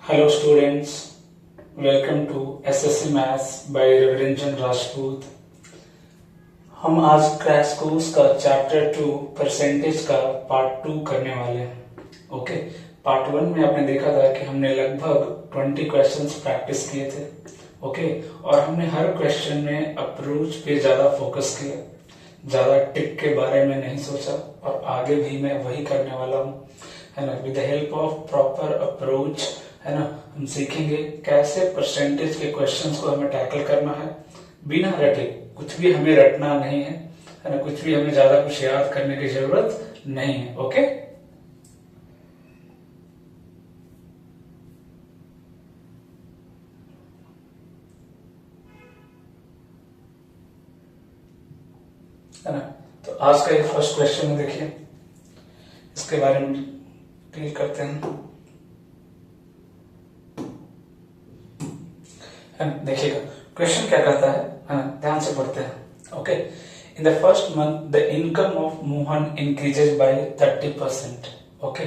Hello students, welcome to SSC Maths by Raviranjan Rajput. हम आज crash course का चैप्टर 2 परसेंटेज का पार्ट 2 करने वाले हैं। ओके, पार्ट 1 में आपने देखा था कि हमने लगभग 20 क्वेश्चंस प्रैक्टिस किए थे। ओके, और हमने हर क्वेश्चन में अप्रोच पे ज्यादा फोकस किया, ज्यादा टिप के बारे में नहीं सोचा, और आगे भी मैं वही करने वाला हूँ, है ना। With the help of proper approach, है ना, हम सीखेंगे कैसे परसेंटेज के क्वेश्चंस को हमें टैकल करना है बिना रटे। कुछ भी हमें रटना नहीं है ना, कुछ भी हमें ज्यादा कुछ याद करने की जरूरत नहीं है। ओके, है ना। तो आज का ये फर्स्ट क्वेश्चन है, देखिए इसके बारे में डील करते हैं। देखिएगा क्वेश्चन क्या कहता है, ध्यान से पढ़ते हैं। Okay, in the first month the income of Mohan increases by 30%। Okay,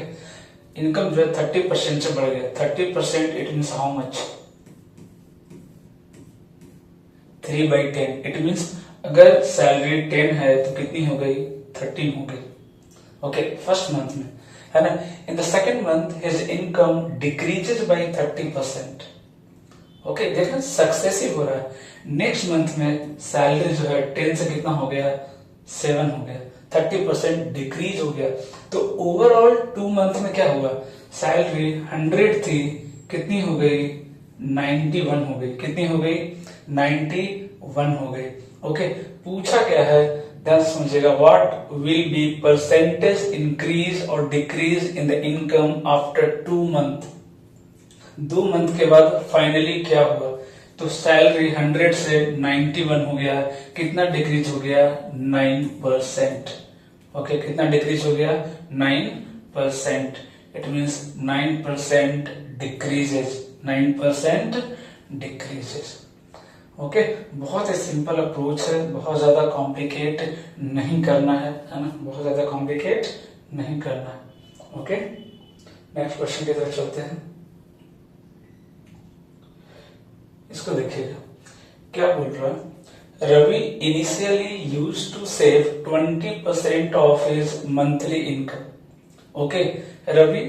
income जो है 30% से बढ़ गया। 30% it means how much? 3/10। It means अगर सैलरी 10 है तो कितनी हो गई? 13 हो गई। ओके, फर्स्ट मंथ में, है ना। In the second month his income decreases bye 30%। Okay, देखना सक्सेसिव हो रहा है। नेक्स्ट मंथ में सैलरी जो है 10 से कितना हो गया? 7 हो गया। 30% डिक्रीज हो गया। तो ओवरऑल 2 मंथ में क्या हुआ? सैलरी 100 थी, कितनी हो गई? 91 हो गई। कितनी हो गई? 91 हो गई। ओके, पूछा क्या है, ध्यान से समझिएगा। What will be percentage increase और decrease in the income after 2 month? 2 month के बाद फाइनली क्या हुआ? तो सैलरी 100 से 91 हो गया। कितना डिक्रीज हो गया? 9%। ओके, कितना डिक्रीज हो गया? 9%। It means 9% decreases. 9% decreases. Okay, बहुत ही सिंपल अप्रोच है, बहुत ज्यादा कॉम्प्लिकेट नहीं करना है ना, बहुत ज्यादा कॉम्प्लिकेट नहीं करना है। ओके, नेक्स्ट क्वेश्चन की तरफ चलते हैं। इसको देखिएगा क्या बोल रहा है। Ravi initially used to save 20% of his monthly income. Okay, Ravi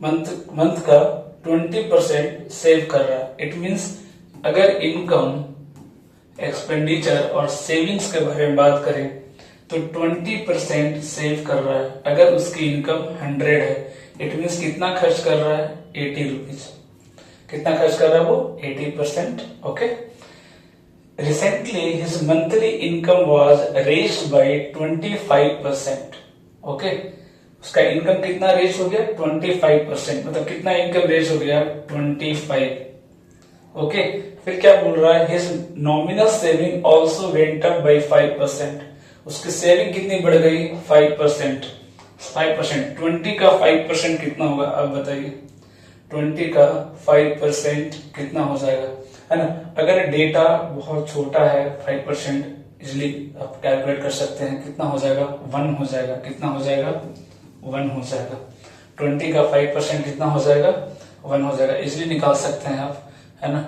month का 20% सेव कर रहा है। इट मीन्स अगर इनकम, एक्सपेंडिचर और सेविंग्स के बारे में बात करें तो 20% सेव कर रहा है। अगर उसकी इनकम 100 है, इट मीन्स कितना खर्च कर रहा है? 80 रुपीज। कितना खर्च कर रहा है वो? 80%। Okay, recently his monthly income was raised bye 25%। Okay, उसका इनकम कितना रेज हो गया? 25%। मतलब कितना इनकम रेज हो गया? 25। ओके, फिर क्या बोल रहा है? His nominal saving also went up by 5%। उसकी सेविंग कितनी बढ़ गई? 5%। 5%, 20 का 5% कितना होगा? अब बताइए, 20 का 5% कितना हो जाएगा, है ना। अगर डेटा बहुत छोटा है, 5% इजिली आप कैलकुलेट कर सकते हैं। कितना हो जाएगा? 1 हो जाएगा। कितना हो जाएगा? 1 हो जाएगा। 20 का 5% कितना हो जाएगा? 1 हो जाएगा। इजिली निकाल सकते हैं आप, है ना,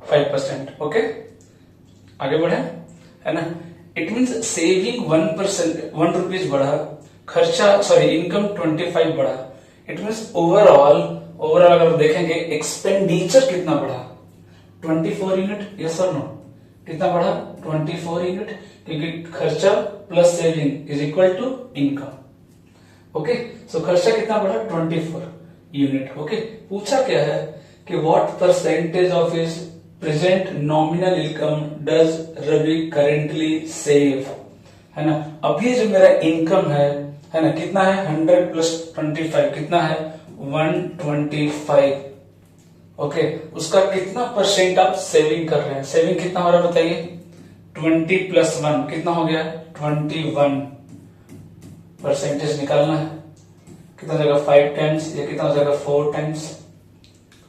5%। ओके, आगे बढ़े, है ना। इट मीन्स सेविंग 1%, 1 रुपीज बढ़ा, खर्चा सॉरी इनकम 25 बढ़ा। इट मीन्स ओवरऑल अगर देखेंगे एक्सपेंडिचर कितना बढ़ा? 24 यूनिट। यस और नो? कितना बढ़ा? 24 यूनिट, क्योंकि खर्चा plus saving is equal to income. Okay, so खर्चा कितना बढ़ा? 24 यूनिट। ओके, पूछा क्या है कि what percentage of his present nominal income does Ravi currently save, है ना। अभी जो मेरा इनकम है ना, कितना है? 100 प्लस 25 कितना है? 125। ओके, उसका कितना परसेंट आप सेविंग कर रहे हैं? सेविंग कितना हो रहा है बताइए? 20 प्लस 1 कितना हो गया? 21। परसेंटेज निकालना है। कितना हो जाएगा? 5 टाइम्स। ये कितना हो जाएगा? 4 टाइम्स।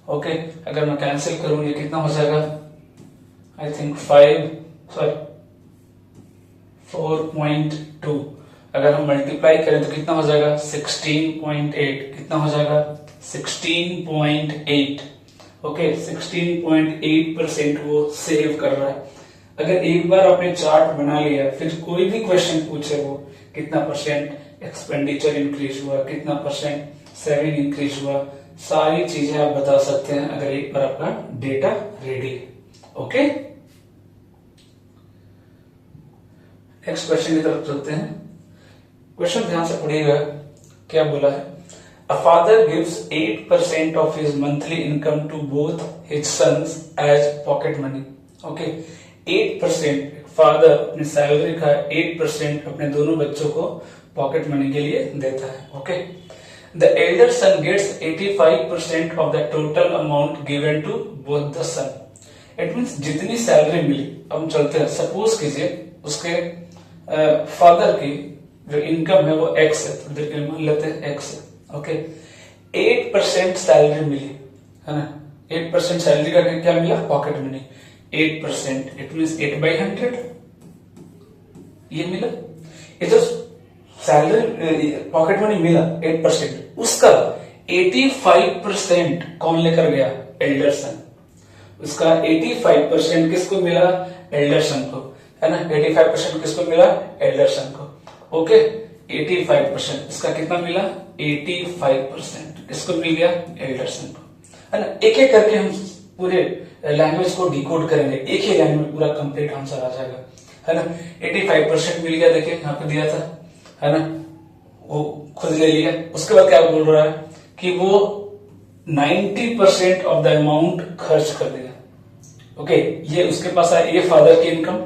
ओके, अगर मैं कैंसिल करूं ये कितना हो जाएगा? I think 4.2। अगर हम मल्टीप्लाई करें तो कितना हो जाएगा? 16.8। कितना हो जाएगा? 16.8। ओके, 16.8% वो सेव कर रहा है। अगर एक बार आपने चार्ट बना लिया, फिर कोई भी क्वेश्चन पूछे वो कितना परसेंट एक्सपेंडिचर इंक्रीज हुआ, कितना परसेंट सेविंग इंक्रीज हुआ, सारी चीजें आप बता सकते हैं अगर एक बार आपका डेटा रेडी है। ओके, नेक्स्ट क्वेश्चन की तरफ चलते हैं। क्वेश्चन ध्यान से पढ़िएगा, क्या बोला है। A father gives 8% of his monthly income to both his sons as pocket money. Okay, 8% father अपनी सैलरी का 8% अपने दोनों बच्चों को पॉकेट मनी के लिए देता है। Okay, the elder son gets 85% of the total amount given to both the son. It means जितनी सैलरी मिली, अब हम चलते हैं, सपोज कीजिए उसके फादर की जो इनकम है वो एक्स है, तो देखिए मान लेते हैं एक्स है। ओके, 8% सैलरी मिली है ना, 8% सैलरी का क्या मिला, पॉकेट मनी 8%, इट मीन्स 8/100 ये मिला। ये जो सैलरी पॉकेट मनी मिला 8%, उसका 85% कौन लेकर गया, एल्डर सन। उसका 85% किसको मिला, एल्डर सन को, है ना। 85% किसको मिला, एल्डर सन को। ओके, 85% इसका कितना मिला, 85% किसको मिल गया, एल्डर सन को, है ना। एक एक करके हम पूरे लैंग्वेज को डिकोड करेंगे, एक ही लाइन में पूरा कंप्लीट आंसर आ जाएगा, है ना। 85% मिल गया, देखिए यहाँ पे दिया था, है ना, वो खुद ले लिया। उसके बाद क्या बोल रहा है कि वो 90% ऑफ द अमाउंट खर्च कर दिया। ओके, ये उसके पास है, ये फादर की इनकम,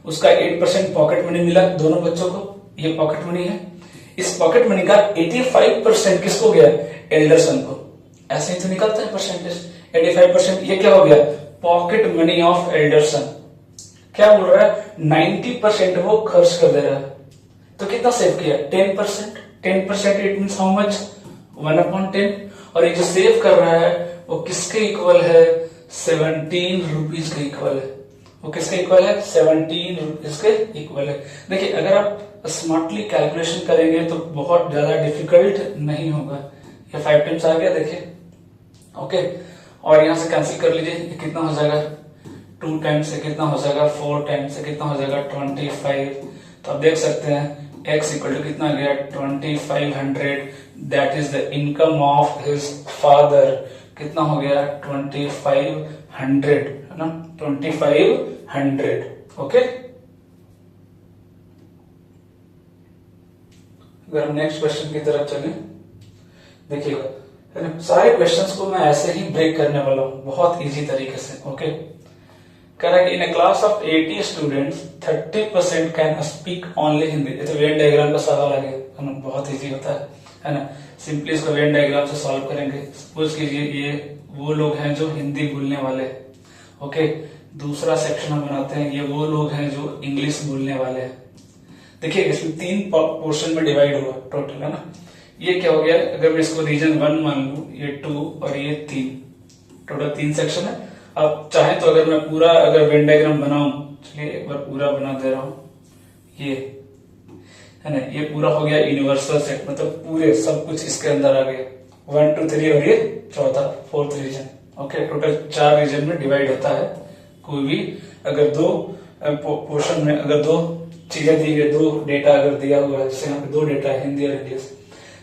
उसका 8% पॉकेट मनी मिला दोनों बच्चों को, ये पॉकेट मनी है। इस पॉकेट मनी का 85% किसको गया, एल्डर सन को। ऐसे ही तो निकलता है परसेंटेज, 85% ये क्या हो गया, pocket money of elder son. क्या बोल रहा है, 90% वो खर्च कर दे रहा है, तो कितना सेव किया, 10%। 10% इट मीन्स हाउ मच, 1/10। और ये जो सेव कर रहा है वो किसके इक्वल है, 17 रुपीज के इक्वल है। वो किसके इक्वल है, 17 रुपीज के इक्वल है। देखिए, अगर आप स्मार्टली कैलकुलेशन करेंगे तो बहुत ज्यादा डिफिकल्ट नहीं होगा। ये 5 टाइम्स आ गया, देखिए। ओके, और यहां से कैंसिल कर लीजिए, ये कितना हो जाएगा, 2 टाइम्स से कितना हो जाएगा, 4 टाइम्स से कितना हो जाएगा, 25। तो आप देख सकते हैं x इक्वल टू कितना गया, 2500। That is the income of his father. कितना हो गया, 2500, है ना, 2500। ओके, अगर हम नेक्स्ट क्वेश्चन की तरफ चलें, देखिएगा, है ना, सारे क्वेश्चंस को मैं ऐसे ही ब्रेक करने वाला हूं, बहुत इजी तरीके से। ओके, कह रहा है कि in a class of 80 students 30% can speak only Hindi. ये तो वेन डायग्राम का सवाल आ गया, बहुत इजी होता है ना। सिंपली इसको वेन डायग्राम से सॉल्व करेंगे। सपोज कीजिए ये वो लोग हैं जो हिंदी बोलने वाले हैं। ओके, दूसरा सेक्शन हम बनाते हैं, ये वो लोग हैं जो इंग्लिश बोलने वाले हैं। देखिए, इसमें 3 पोर्शन में डिवाइड हुआ टोटल, है ना। ये क्या हो गया, अगर मैं इसको रीजन 1 मान लू, ये 2 और ये 3, टोटल 3 सेक्शन है। अब चाहे तो अगर मैं पूरा अगर वेन डायग्राम बनाऊं, चलिए एक बार पूरा बना दे रहा हूं, ये है ना, ये पूरा हो गया यूनिवर्सल सेट, मतलब पूरे सब कुछ इसके अंदर आ गया, 1 2 3 और ये चौथा 4th region. Okay, total 4 region में डिवाइड होता है। कोई भी अगर 2 पोर्शन में अगर 2 चीजें दी गई, 2 डेटा अगर दिया हुआ है, जैसे यहाँ पे 2 डेटा है, हिंदी और इंग्लिश,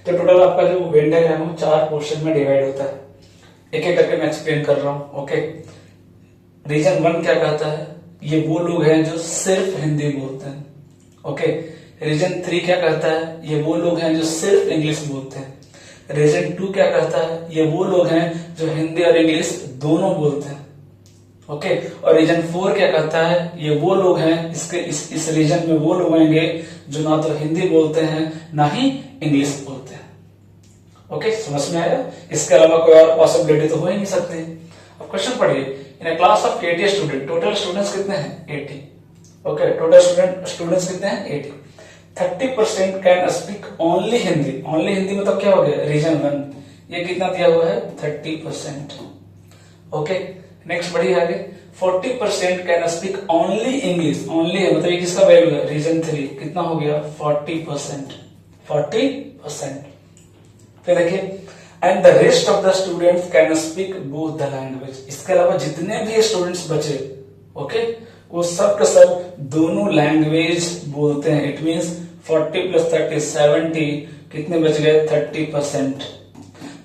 तो टोटल आपका जो वेन डायग्राम है 4 पोर्शन में डिवाइड होता है। एक एक करके मैं एक्सप्लेन कर रहा हूं। ओके, रीजन 1 क्या कहता है, ये वो लोग हैं जो सिर्फ हिंदी बोलते हैं। ओके, रीजन 3 क्या कहता है, ये वो लोग हैं जो सिर्फ इंग्लिश बोलते हैं। रीजन 2 क्या कहता है, ये वो लोग हैं जो हिंदी और इंग्लिश दोनों बोलते हैं। ओके, और रीजन 4 क्या कहता है, ये वो लोग हैं, इस रीजन में वो लोग आएंगे जो ना तो हिंदी बोलते हैं ना ही इंग्लिश बोलते हैं। ओके, समझ में आया। इसके अलावा कोई और पॉसिबिलिटी तो हो ही नहीं सकती। अब क्वेश्चन पढ़िए, in a class of 80 student, total students कितने हैं, 80। ओके, टोटल स्टूडेंट्स कितने हैं, 80। 30% can speak only Hindi. Only Hindi मतलब क्या हो गया, रीजन 1, ये कितना दिया हुआ है, 30%। ओके, नेक्स्ट बढ़िए आगे, 40% can speak only English. Only है मतलब ये किसका वैल्यू है, रीजन 3, कितना हो गया, 40%। 40%। फिर देखिए, and the rest of the students can speak both the language. इसके अलावा जितने भी स्टूडेंट्स बचे, ओके, वो सब के सब दोनों लैंग्वेज बोलते हैं। इट मीन्स 40 + 30 70, कितने बच गए 30%।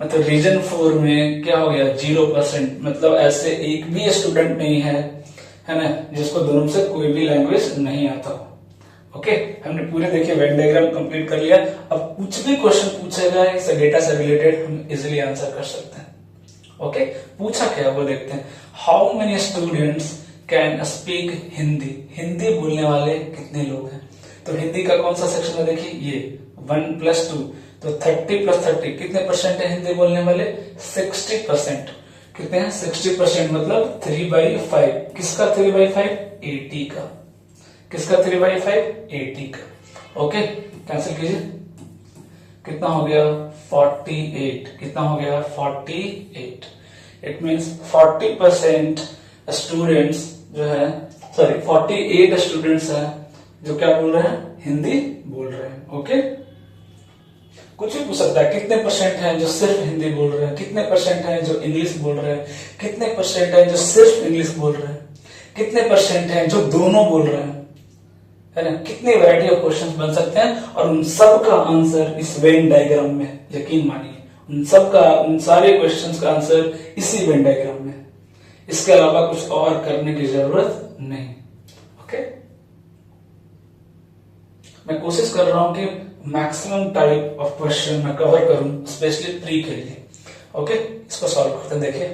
मतलब रीजन 4 में क्या हो गया 0%। मतलब ऐसे एक भी स्टूडेंट नहीं है ना, जिसको दोनों से कोई भी लैंग्वेज नहीं आता हो। ओके, हमने पूरे देखिए वेन डायग्राम कंप्लीट कर लिया। अब कुछ भी क्वेश्चन पूछेगा इस डेटा से रिलेटेड हम इजिली आंसर कर सकते हैं। ओके, पूछा क्या वो देखते हैं। How many students can speak Hindi. Hindi बोलने वाले कितने लोग हैं। तो हिंदी का कौन सा सेक्शन है देखिए, ये 1 + 2, तो 30 + 30 कितने परसेंट है हिंदी बोलने वाले 60%। कितने हैं 60%, मतलब 3/5। किसका 3/5 80 का। किसका 3/5 80 का। ओके, कैंसिल कीजिए, कितना हो गया 48। कितना हो गया 48। इट मींस 40% स्टूडेंट्स जो है, सॉरी 48 स्टूडेंट्स हैं जो क्या बोल रहे हैं, हिंदी बोल रहे हैं। ओके, कुछ भी पूछ सकता है। कितने परसेंट हैं जो सिर्फ हिंदी बोल रहे हैं, कितने परसेंट हैं जो इंग्लिश बोल रहे हैं, कितने परसेंट हैं जो सिर्फ इंग्लिश बोल रहे हैं, कितने परसेंट हैं जो दोनों बोल रहे हैं, है ना। कितनी वैरायटी ऑफ क्वेश्चंस बन सकते हैं और उन सब का आंसर इस वेन डायग्राम में, यकीन मानिए उन सब का, उन सारे क्वेश्चंस का आंसर इसी वेन डायग्राम में। इसके अलावा कुछ और करने की जरूरत नहीं। ओके, मैं कोशिश कर रहा हूं कि मैक्सिमम टाइप ऑफ क्वेश्चन मैं कवर करूं, स्पेशली प्री के लिए। ओके, इसको सॉल्व करते हैं। देखिए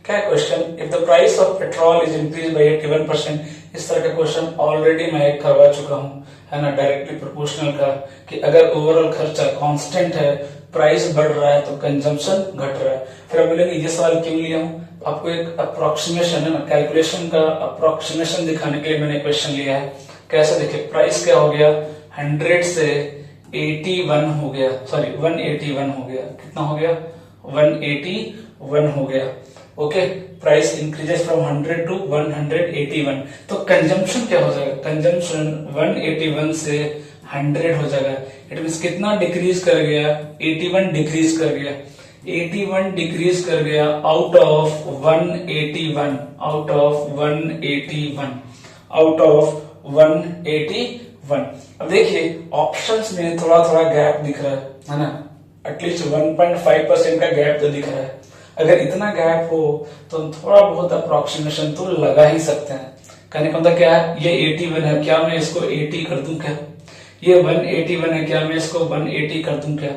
क्या है question, if the price of petrol is increase bye 81%। इस तरह का क्वेश्चन ऑलरेडी मैं एक करवा चुका हूं, है ना, डायरेक्टली प्रोपोर्शनल का, कि अगर ओवरऑल खर्चा कांस्टेंट है, प्राइस बढ़ रहा है तो कंजम्पशन घट रहा है। फिर आप बोलेंगे ये सवाल क्यों लिया हूं, आपको एक अप्रोक्सीमेशन, है ना, कैलकुलेशन का अप्रोक्सीमेशन दिखाने के लिए मैंने क्वेश्चन लिया है। कैसे देखिए, प्राइस क्या हो गया 100 से 81 हो गया, सॉरी 181 हो गया। कितना हो गया 181 हो गया। Okay, price increases from 100 to 181। तो कंजम्पशन क्या हो जाएगा, कंजम्पशन 181 से 100 हो जाएगा। इट मींस कितना डिक्रीज कर गया 81 डिक्रीज कर गया, 81 डिक्रीज कर गया out of 181, out of 181, out of 181। अब देखिए ऑप्शंस में थोड़ा थोड़ा गैप दिख रहा है ना, एटलीस्ट 1.5% का गैप तो दिख रहा है। अगर इतना गैप हो तो थोड़ा बहुत अप्रोक्सीमेशन तो लगा ही सकते हैं। कहने का मतलब क्या है, ये 81 है, क्या मैं इसको 80 कर दूं क्या, ये 181 है, क्या मैं इसको 180 कर दूं क्या।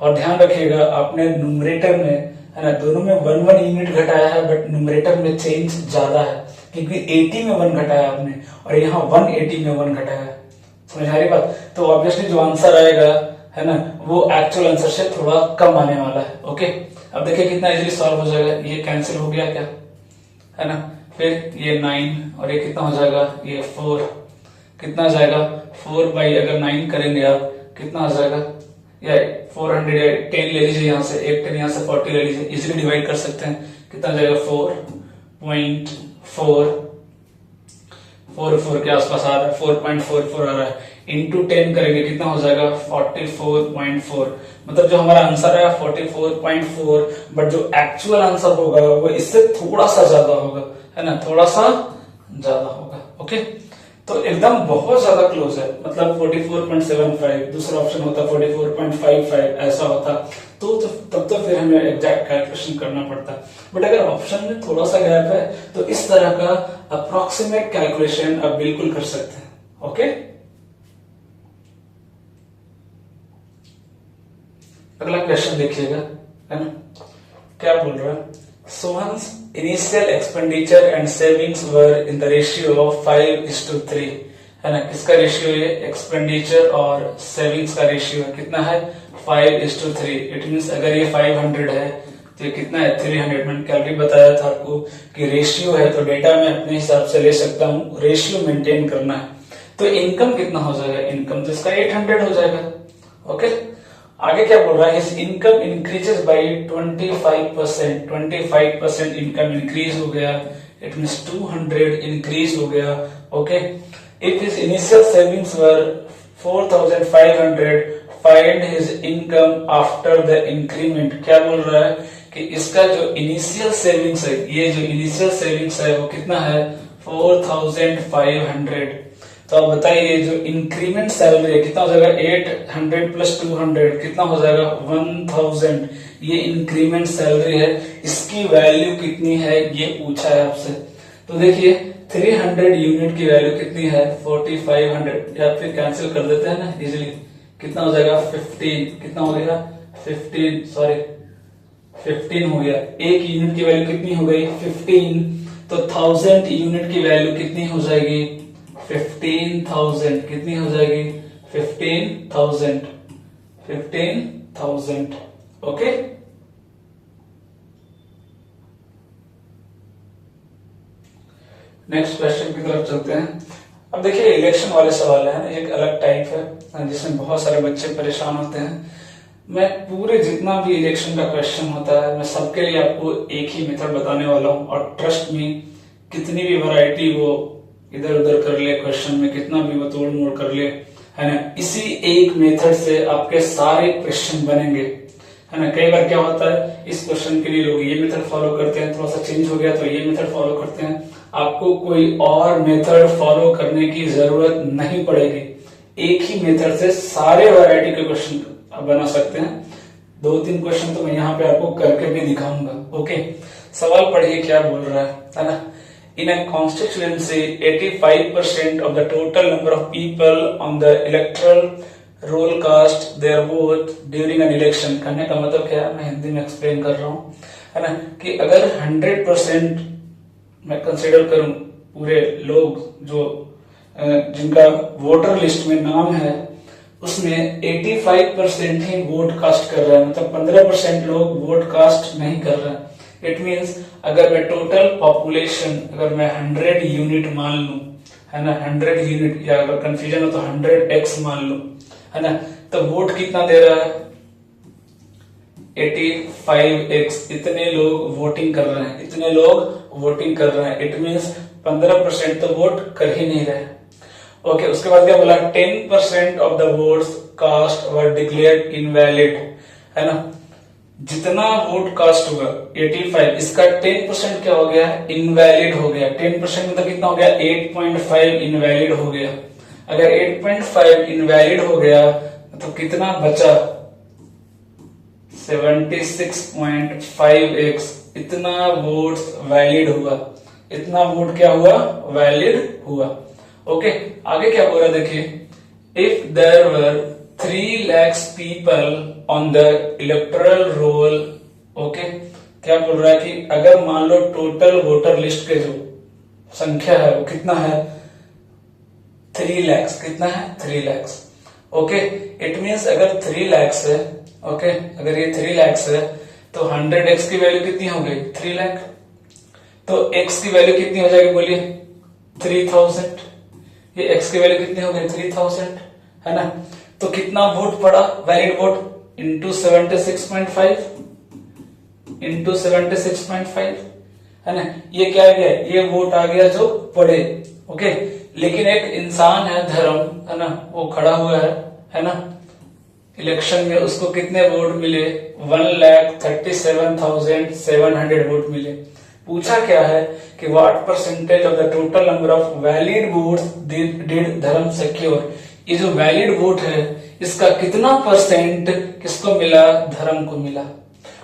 और ध्यान रखिएगा आपने न्यूमरेटर में, है ना, दोनों में 1 यूनिट घटाया है, बट न्यूमरेटर में चेंज ज्यादा है क्योंकि 80 में 1 घटाया आपने और यहाँ 180 में 1 घटाया है। समझ आ रही बात। तो ऑब्वियसली जो आंसर आएगा, है ना, वो एक्चुअल आंसर से थोड़ा कम आने वाला है। ओके, अब देखिए कितना इजीली सॉल्व हो जाएगा। ये कैंसिल हो गया क्या, है ना, फिर ये 9 और ये कितना हो जाएगा, ये 4, कितना जाएगा 4 अगर 9 करेंगे आप कितना आ जाएगा, या 410 ले लीजिए, यहाँ से एक 10 यहाँ से 40 ले लीजिए, इजीली डिवाइड कर सकते हैं। कितना जाएगा 4.44 के आसपास आ रहा है, 4.44 आ रहा है। इंटू 10 करेंगे कितना हो जाएगा 44.4। मतलब जो हमारा आंसर है 44.4, बट जो एक्चुअल आंसर होगा वो इससे थोड़ा सा ज्यादा होगा, है ना, थोड़ा सा ज्यादा होगा। ओके, तो एकदम बहुत ज्यादा क्लोज है, मतलब 44.75, दूसरा ऑप्शन होता 44.55, ऐसा होता तो तब तो फिर हमें एग्जैक्ट कैलकुलेशन करना पड़ता। बट अगर ऑप्शन में थोड़ा सा गैप है तो इस तरह का अप्रोक्सीमेट कैलकुलेशन आप बिल्कुल कर सकते हैं। ओके, अगला क्वेश्चन देखिएगा, है ना, क्या बोल रहा है, Sohan's initial expenditure and savings were in the ratio of 5:3, है ना। किसका रेशियो है, एक्सपेंडिचर और सेविंग्स का रेशियो है, कितना है 5:3। इट मींस अगर ये 500 है तो ये कितना है 300। मैंने कल भी बताया था आपको कि रेशियो है तो डेटा में अपने हिसाब से ले सकता हूँ, रेशियो मेंटेन करना है। तो इनकम कितना हो जाएगा, इनकम तो इसका 800 हो जाएगा। ओके, आगे क्या बोल रहा है, his income increases by 25%, 25% income increase हो गया। इट मींस 200 इंक्रीज हो गया। Okay, if his initial savings were 4,500, find his income after the increment. क्या बोल रहा है कि इसका जो इनिशियल सेविंग्स है, ये जो इनिशियल सेविंग्स है वो कितना है 4500। तो आप बताइए जो इंक्रीमेंट सैलरी है कितना हो जाएगा 800 प्लस 200 कितना हो जाएगा 1000। ये इंक्रीमेंट सैलरी है, इसकी वैल्यू कितनी है ये पूछा है आपसे। तो देखिए 300 यूनिट की वैल्यू कितनी है 4500, या फिर कैंसिल कर देते हैं ना इजीली, कितना हो जाएगा 15, कितना हो गया 15 हो गया। एक यूनिट की वैल्यू कितनी हो गई 15, तो 1000 यूनिट की वैल्यू कितनी हो जाएगी 15,000, कितनी हो जाएगी 15,000। ओके, नेक्स्ट क्वेश्चन की तरफ चलते हैं। अब देखिए इलेक्शन वाले सवाल है, एक अलग टाइप है जिसमें बहुत सारे बच्चे परेशान होते हैं। मैं पूरे जितना भी इलेक्शन का क्वेश्चन होता है मैं सबके लिए आपको एक ही मेथड बताने वाला हूं, और ट्रस्ट में कितनी भी वैरायटी वो इधर उधर कर ले क्वेश्चन में, कितना भी वो तोड़ मोड़ कर ले, है ना, इसी एक मेथड से आपके सारे क्वेश्चन बनेंगे, है ना। कई बार क्या होता है इस क्वेश्चन के लिए लोग ये मेथड फॉलो करते हैं, थोड़ा सा चेंज हो गया तो ये मेथड फॉलो करते हैं। आपको कोई और मेथड फॉलो करने की जरूरत नहीं पड़ेगी, एक ही मेथड से सारे वैरायटी के क्वेश्चन बना सकते हैं। 2-3 क्वेश्चन तो मैं यहाँ पे आपको करके भी दिखाऊंगा। ओके, सवाल पढ़िए क्या बोल रहा है ना। In a constituency, 85% of the total number of people on the electoral roll cast their vote during an election। कहने का मतलब क्या है, मैं हिंदी में एक्सप्लेन कर रहा हूँ, है ना, कि अगर 100% मैं कंसिडर करूं पूरे लोग जो जिनका वोटर लिस्ट में नाम है उसमें 85% ही वोट कास्ट कर रहा है, मतलब 15% लोग वोट कास्ट नहीं कर रहे हैं। इट मीन्स अगर मैं टोटल पॉपुलेशन अगर मैं 100 यूनिट मान लूं, है ना, 100 यूनिट, या अगर कंफ्यूजन हो तो 100x मान लूं, है ना, तो वोट कितना दे रहा है 85x। इतने लोग वोटिंग कर रहे हैं, इतने लोग वोटिंग कर रहे हैं। इट मीन्स 15% तो वोट कर ही नहीं रहे। ओके, उसके बाद क्या बोला 10% of the votes cast were declared invalid, है ना। जितना वोट कास्ट हुआ 85, इसका 10% क्या हो गया इनवैलिड हो गया। 10% मतलब कितना हो गया 8.5 इनवैलिड हो गया। अगर 8.5 इनवैलिड हो गया तो कितना बचा 76.5x। इतना वोट वैलिड हुआ, इतना वोट क्या हुआ वैलिड हुआ। ओके, आगे क्या बोल रहा है देखिए, if there were 3 lakhs people on the electoral roll। Okay, क्या बोल रहा है कि अगर मान लो टोटल वोटर लिस्ट के जो संख्या है वो कितना है 3 lakhs, कितना है 3 lakhs। ओके, इट मीन्स अगर 3 lakhs है, ओके, अगर ये 3 lakhs है तो 100x की वैल्यू कितनी हो गई 3 लाख, तो x की वैल्यू कितनी हो जाएगी बोलिए 3000। ये x की वैल्यू कितनी हो गई 3000, है ना। तो कितना वोट पड़ा वैलिड वोट इंटू 76.5 इंटू 76.5, है ना। ये क्या आ गया, ये वोट आ गया जो पड़े। ओके, लेकिन एक इंसान है धर्म, है ना, वो खड़ा हुआ है ना, इलेक्शन में उसको कितने वोट मिले 1,37,700 वोट मिले। पूछा क्या है कि what percentage of the total number of valid votes did धर्म सिक्योर। ये जो वैलिड वोट है इसका कितना परसेंट किसको मिला धर्म को मिला।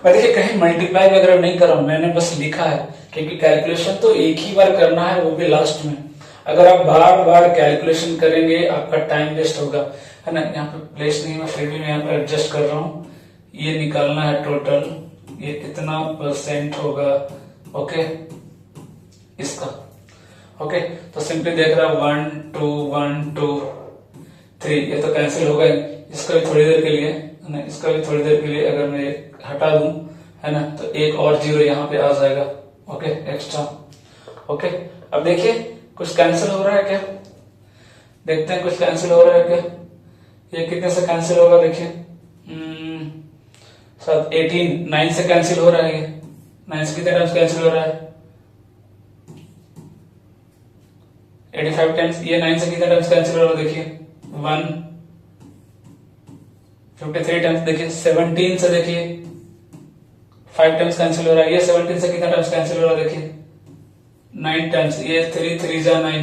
मैं देखिए कहीं मल्टीप्लाई वगैरह नहीं कर रहा हूं, मैंने बस लिखा है क्योंकि कैलकुलेशन तो एक ही बार करना है, वो भी लास्ट में। अगर आप बार बार कैलकुलेशन करेंगे आपका टाइम वेस्ट होगा, है ना। यहाँ पे प्लेस नहीं है, फिर भी मैं यहाँ पे एडजस्ट कर रहा हूँ। ये निकालना है टोटल, ये कितना परसेंट होगा ओके इसका। ओके, तो सिंपली देख रहा है 1 2 1 2 3, ये तो कैंसिल होगा ही। इसका भी थोड़ी देर के लिए, है ना, इसका भी थोड़ी देर के लिए अगर मैं हटा दूं, है ना, तो एक और जीरो यहाँ पे आ जाएगा। Okay, extra. ओके, अब देखिए कुछ कैंसिल हो रहा है क्या, देखते हैं कुछ कैंसिल हो रहा है क्या। ये कितने से कैंसिल होगा देखिए, 18 9 से कैंसिल हो रहा है। ये 9 से कितने टाइम्स कैंसिल हो रहा है 85 टाइम्स। ये 9 से कितने टाइम्स कैंसिल हो रहा है देखिए 1 53 टाइम्स, देखिए 17 से देखिए 5 टाइम्स कैंसिल हो रहा है, ये 17 से कितना टाइम्स कैंसिल हो रहा है देखिए 9 टाइम्स, ये 3 3 जा 9,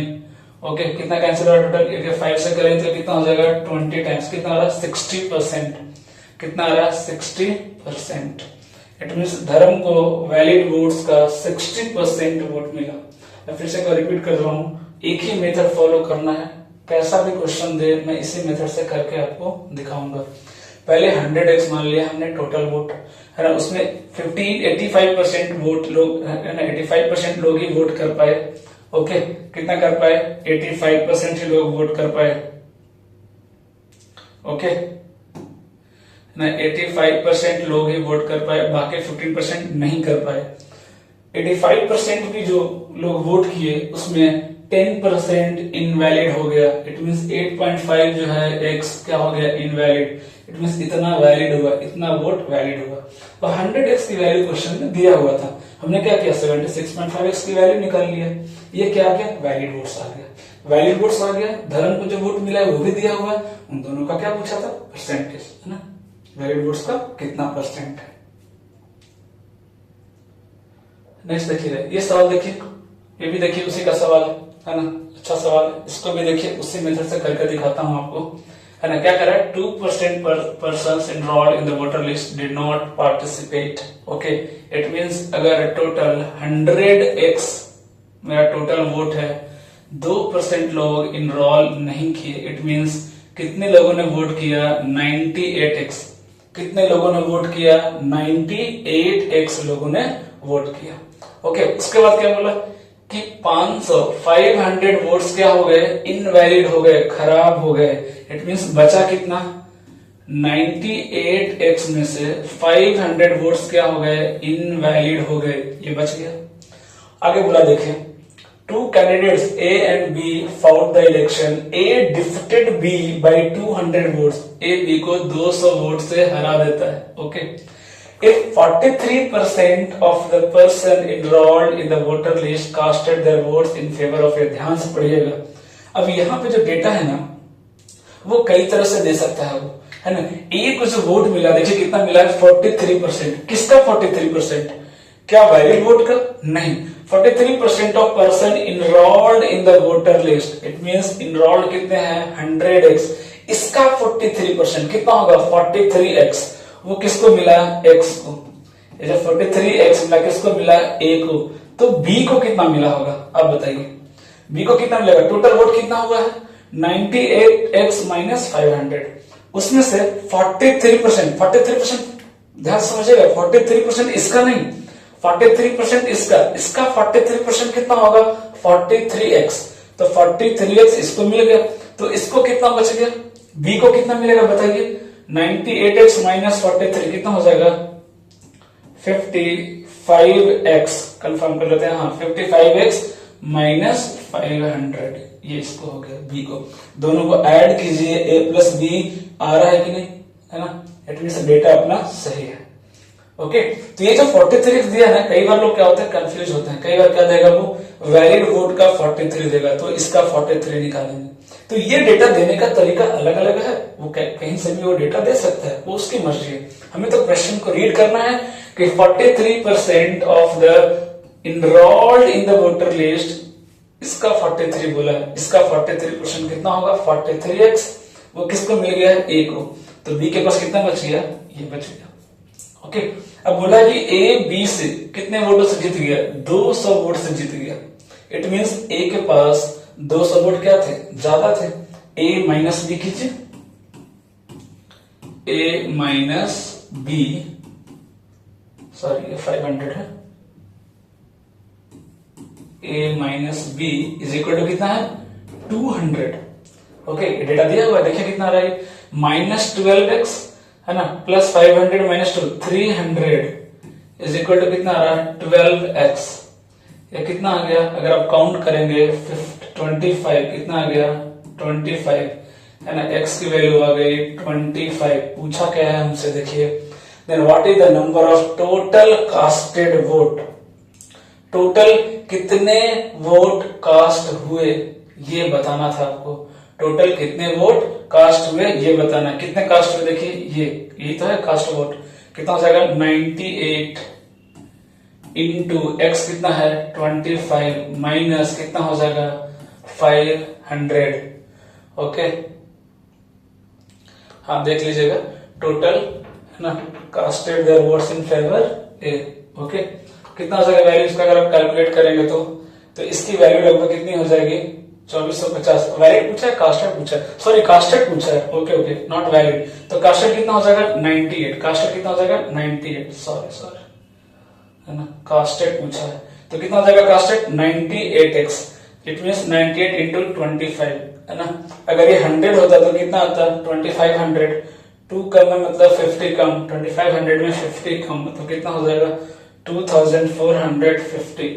ओके कितना कैंसिल हो रहा है टोटल, ये 5 से करेंगे तो कितना हो जाएगा 20 टाइम्स, कितना आ रहा है 60%, कितना आ रहा है 60%। इट मीन्स धर्म को वैलिड वोट्स का 60% वोट मिला। मैं फिर से रिपीट कर रहा हूं, एक ही मेथड फॉलो करना है, कैसा भी क्वेश्चन दे मैं इसी मेथड से करके आपको दिखाऊंगा। पहले 100x मान लिया हमने टोटल वोट, है ना, उसमें 85% वोट लोग, है ना, 85% लोग ही वोट कर पाए, ओके कितना कर पाए 85% ही लोग वोट कर पाए, ओके ना 85% लोग ही वोट कर पाए, बाकी 15% नहीं कर पाए। 85% भी जो लोग वोट किए उसमें 10% इनवैलिड हो गया, इट मींस 8.5 जो है x क्या हो गया इनवैलिड, इट मींस इतना वैलिड हुआ, इतना वोट वैलिड हुआ। और 100x की वैल्यू क्वेश्चन में दिया हुआ था, हमने क्या किया 76.5x की वैल्यू निकाल लिया, ये क्या आ गया वैलिड वोट्स आ गया, वैलिड वोट्स आ गया। धर्म को जो वोट मिला है वो भी दिया हुआ है, उन दोनों का क्या पूछा था परसेंटेज, है ना, वैलिड वोट्स का कितना परसेंट है। नेक्स्ट देखिए ये सवाल देखिए, ये भी देखिए उसी का सवाल है ना, अच्छा सवाल है, इसको भी देखिए उसी मेथड से करके दिखाता हूं आपको, है ना। क्या कह रहा है 2% persons enrolled in the voter list did not participate, okay it means अगर टोटल 100x मेरा टोटल वोट है, 2% लोग इनरोल नहीं किए, इट मींस कितने लोगों ने वोट किया 98x, कितने लोगों ने वोट किया 98x लोगों ने वोट किया, ओके उसके बाद क्या बोला कि 500 वोट्स क्या हो गए इनवैलिड हो गए, खराब हो गए, इट मींस बचा कितना 98x में से 500 वोट्स क्या हो गए इनवैलिड हो गए, ये बच गया। आगे बोला देखें, 2 candidates A and B fought the election. A defeated B by 200 votes. A B को 200 वोट से हरा देता है, okay. If 43% of the person enrolled in the voter list casted their votes in favor of it, ध्यान से पढ़िएगा। अब यहाँ पे जो डेटा है ना वो कई तरह से दे सकता है वो, है ना। ए को जो वोट मिला देखिए कितना मिला है 43%, किसका 43%, क्या वैलिड वोट का नहीं, 43% of person enrolled in the voter list, it means enrolled कितने हैं 100x, इसका 43% कितना होगा 43x, वो किसको मिला x को, ये जो 43x मिला किसको मिला a को, तो b को कितना मिला होगा अब बताइए, b को कितना मिलेगा, टोटल वोट कितना हुआ है 98x माइनस 500, उसमें से 43% ध्यान समझिएगा 43% इसका नहीं, 43% इसका 43% कितना होगा 43x, तो 43x इसको मिल गया, तो इसको कितना बच गया, b को कितना मिलेगा बताइए 98x माइनस 43 कितना हो जाएगा 55x, कंफर्म कर लेते हैं, हाँ 55x माइनस 500, ये इसको हो गया b को, दोनों को ऐड कीजिए a प्लस b आ रहा है कि नहीं, है ना, इट मींस डेटा अपना सही है, ओके। तो ये जो 43 दिया है ना, कई बार लोग क्या होते हैं कंफ्यूज होते हैं, कई बार क्या देगा वो वैलिड वोट का 43 देगा, तो इसका 43 निकालेंगे। तो ये डेटा देने का तरीका अलग अलग है, वो कहीं से भी वो डेटा दे सकता है, वो उसकी मर्जी है, हमें तो क्वेश्चन को रीड करना है कि 43% of the enrolled in the voter list, इसका 43 बोला है, इसका 43% कितना होगा 43x, वो किसको मिल गया है a को, तो b के पास कितना बच गया, ये बच गया, ओके। अब बोला कि a b से कितने वोटों से जीत गया 200 वोट से जीत गया, इट मींस a के पास 200 वोट क्या थे ज्यादा थे, a माइनस बी कीजिए, a माइनस बी, सॉरी 500 है, a minus b is equal to कितना है 200, ओके डेटा दिया हुआ है, देखिए कितना आ रहा है माइनस 12x, है ना, plus 500 minus 2 300 is equal to कितना आ रहा है 12x, ये कितना आ गया अगर आप काउंट करेंगे 25, कितना आ गया 25, है ना, x की वैल्यू आ गई 25, पूछा क्या है हमसे देखिए, then what is the number of total casted vote, total कितने वोट कास्ट हुए ये बताना था आपको, टोटल कितने वोट कास्ट हुए ये बताना। कितने कास्ट हुए देखिए, ये तो है कास्ट वोट। कितना हो जाएगा 98 इंटू एक्स कितना है 25 माइनस कितना हो जाएगा 500। ओके, हाँ देख लीजिएगा टोटल है ना, casted there votes in favour A. Okay, कितना हो जाएगा वैल्यू इसका अगर आप कैलकुलेट करेंगे तो इसकी वैल्यू लगभग कितनी हो जाएगी 2450। वैलिड पूछा है कास्टेड पूछा है, सॉरी कास्टेड पूछा है। Okay okay, not valid. तो कास्टेड कितना हो जाएगा 98, कास्टेड कितना हो जाएगा 98, सॉरी है ना, कास्टेड पूछा है तो कितना हो जाएगा casted 98x, it means 98 into 25 है ना। अगर ये 100 होता तो कितना आता 2500, 2 कम में मतलब 50 कम, 2500 में 50 कम तो कितना हो जाएगा 2450।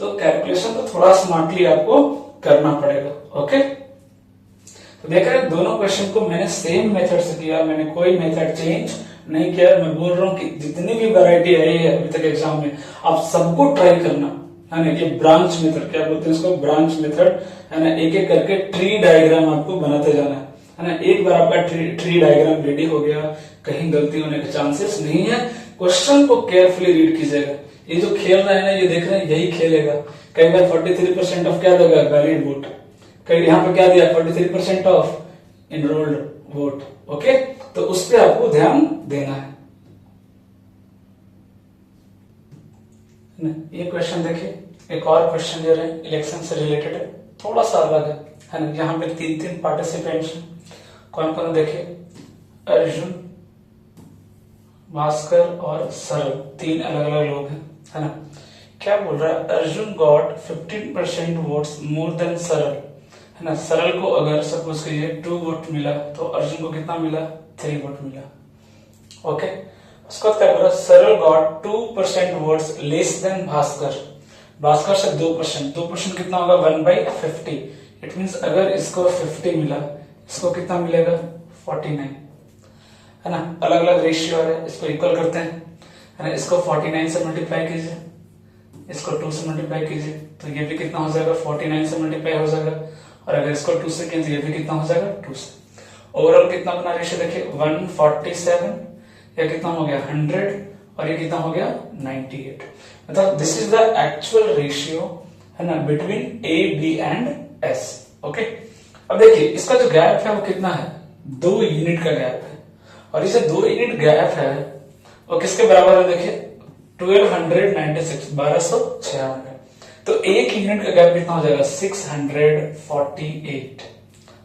तो कैलकुलेशन तो थोड़ा स्मार्टली आपको करना पड़ेगा। ओके, तो देख रहे हैं दोनों क्वेश्चन को मैंने सेम मेथड से किया, मैंने कोई मेथड चेंज नहीं किया। मैं बोल रहा हूँ कि जितनी भी वैरायटी आई है अभी तक एग्जाम में आप सबको ट्राई करना है ना। ये ब्रांच मेथड क्या बोलते हैं इसको, ब्रांच मेथड है ना। एक एक करके ट्री डायग्राम आपको बनाते जाना है ना। एक बार आपका ट्री डायग्राम रेडी हो गया, कहीं गलती होने के चांसेस नहीं है। क्वेश्चन को केयरफुली रीड कीजिएगा। ये जो खेल रहे हैं ना, ये देख रहे हैं यही खेलेगा। कई बार 43% ऑफ क्या देगा वैलिड वोट, कई यहाँ पे क्या दिया 43% ऑफ इनरोल्ड वोट। ओके, तो उस पर आपको ध्यान देना है। ये क्वेश्चन देखिए, एक और क्वेश्चन दे रहे हैं इलेक्शन से रिलेटेड है, थोड़ा सा अलग है ना। यहाँ पे 3 पार्टिसिपेंट्स हैं, कौन कौन देखिए, अर्जुन, भास्कर और सरल, 3 अलग अलग लोग हैं है ना। क्या बोल रहा है, Arjun got 15% votes more than सरल है ना। सरल को अगर सपोज कीजिए 2 वोट मिला तो अर्जुन को कितना मिला 3 वोट मिला। ओके, उसके बाद क्या बोल रहा है, सरल got 2% votes less than Bhaskar, Bhaskar से 2%, 2% कितना होगा 1/50। इट मीन्स अगर इसको 50 मिला, इसको कितना मिलेगा 49 है ना। अलग अलग रेशियो है, इसको इक्वल करते हैं है ना। इसको 49 से मल्टीप्लाई कीजिए, इसको 2 से मल्टीप्लाई कीजिए तो ये भी कितना हो जाएगा 49 से मल्टीप्लाई हो जाएगा। और अगर इसको 2 से किया तो ये भी कितना हो जाएगा 2 से। ओवरऑल कितना अपना रेशियो देखिए 147, या कितना हो गया 100 और ये कितना हो गया 98। मतलब this is the actual ratio है ना between A B and S. Okay, अब देखिए इसका जो गैप है वो कितना है 2 यूनिट का गैप है, और इसे 2 यूनिट गैप है वो किसके बराबर है देखिए 1296, 1296। तो 1 यूनिट का गैप कितना हो जाएगा 648।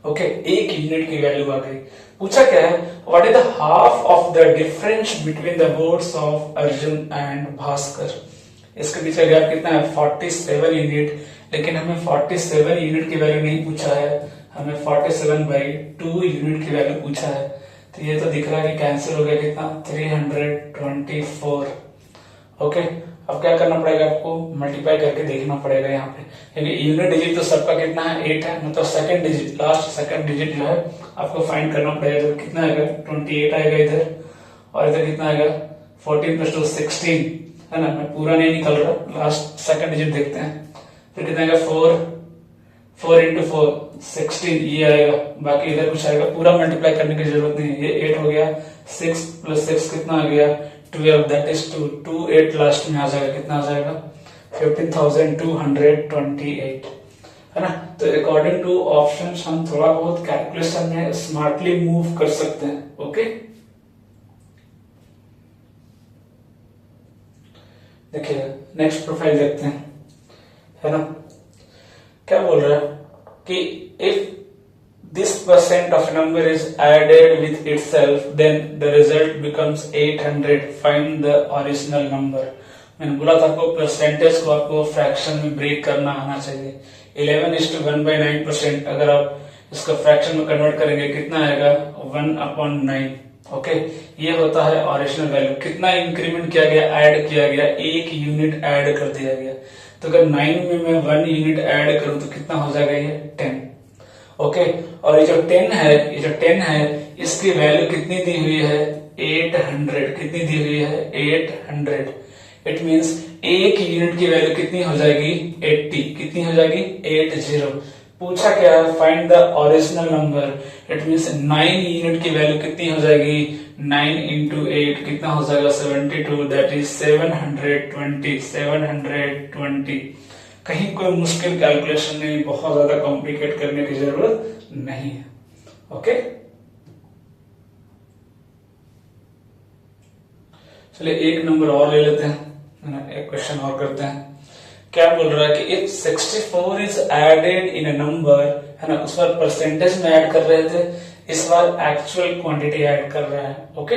ओके, 1 यूनिट की वैल्यू आ गई। पूछा क्या है, what is the half of the difference between the votes of Arjun and Bhaskar. इसके पीछे गैप कितना है 47 यूनिट, लेकिन हमें 47 यूनिट की वैल्यू नहीं पूछा है, हमें 47/2 यूनिट की वैल्यू पूछा है। तो ये तो दिख रहा है कि कैंसिल हो गया कितना 324। ओके, अब क्या करना पड़ेगा आपको मल्टीप्लाई करके देखना पड़ेगा यहाँ पे, क्योंकि यूनिट डिजिट तो सबका कितना है 8 है, मतलब second digit, last second digit जो है आपको फाइंड करना पड़ेगा। तो कितना आएगा 28 आएगा इधर, और इधर कितना आएगा 14 + 2 16 है ना। मैं पूरा नहीं निकल रहा, लास्ट सेकंड डिजिट देखते हैं। फिर कितना आएगा 4 × 4 16 ये आएगा, बाकी इधर कुछ आएगा। पूरा मल्टीप्लाई करने की जरूरत नहीं है, ये 8 हो गया, 6 + 6 कितना आ गया 12, दैट इज 2 8 लास्ट में आ जाएगा, कितना आ जाएगा 15,228 है ना। तो अकॉर्डिंग टू ऑप्शंस हम थोड़ा बहुत कैलकुलेशन में स्मार्टली मूव कर सकते हैं। ओके, देखिए नेक्स्ट प्रोफाइल देखते हैं है ना। क्या बोल रहा है कि if this percent of number is added with itself, then the result becomes 800. Find the original number. मैंने बोला था आपको परसेंटेज को आपको फ्रैक्शन में ब्रेक करना आना चाहिए। 11:1/9%, अगर आप इसको फ्रैक्शन में कन्वर्ट करेंगे कितना आएगा 1/9। ओके, ये होता है ओरिजिनल वैल्यू। कितना इंक्रीमेंट किया गया, ऐड किया गया, 1 यूनिट ऐड कर दिया गया। तो अगर 9 में मैं 1 यूनिट ऐड करूं तो कितना हो जाएगा ये 10। ओके, और ये जो 10 है इसकी वैल्यू कितनी दी हुई है 800। कितनी दी हुई है 800। इट मींस 1 यूनिट की वैल्यू कितनी हो जाएगी 80। कितनी हो जाएगी 80। पूछा क्या है, find the original number. It means 9 unit की वैल्यू कितनी हो जाएगी, 9 इंटू 8 कितना हो जाएगा 72, दैट इज 720। कहीं कोई मुश्किल कैलकुलेशन नहीं, बहुत ज्यादा कॉम्प्लिकेट करने की जरूरत नहीं है। ओके, चलिए एक नंबर और ले लेते हैं, एक क्वेश्चन और करते हैं। क्या बोल रहा है कि if 64 is added in a number, है ना, उस बार परसेंटेज में ऐड कर रहे थे, इस बार एक्चुअल क्वांटिटी ऐड कर रहा है। ओके,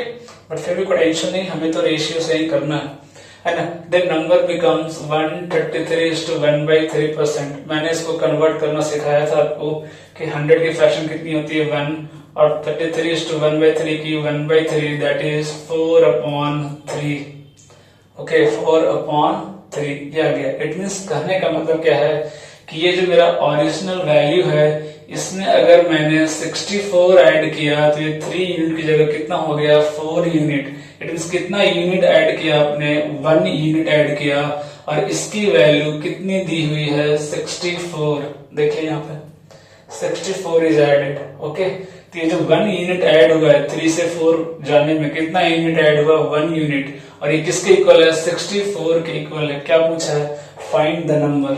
बट फिर भी कोई टेंशन नहीं, हमें तो रेशियो से ही करना है ना। Then number becomes 133:1/3%। मैंने इसको कन्वर्ट करना सिखाया था आपको कि 100 की फ्रैक्शन कितनी होती है 1, और 33:1/3 की 1/3, दैट इज 4/3। ओके, 4/3 ये आ गया। इट मीन्स कहने का मतलब क्या है कि ये जो मेरा ओरिजिनल वैल्यू है, इसमें अगर मैंने 64 ऐड किया तो ये 3 यूनिट की जगह कितना हो गया 4 यूनिट। इट मीन्स कितना यूनिट ऐड किया आपने, 1 यूनिट ऐड किया, और इसकी वैल्यू कितनी दी हुई है 64। देखिए यहाँ पे 64 इज एडेड। ओके, तो ये जो 1 यूनिट ऐड हुआ है 3 से 4 जाने में, कितना यूनिट ऐड हुआ 1 यूनिट, और ये किसके इक्वल है 64 के इक्वल है। क्या पूछा है, फाइंड द नंबर।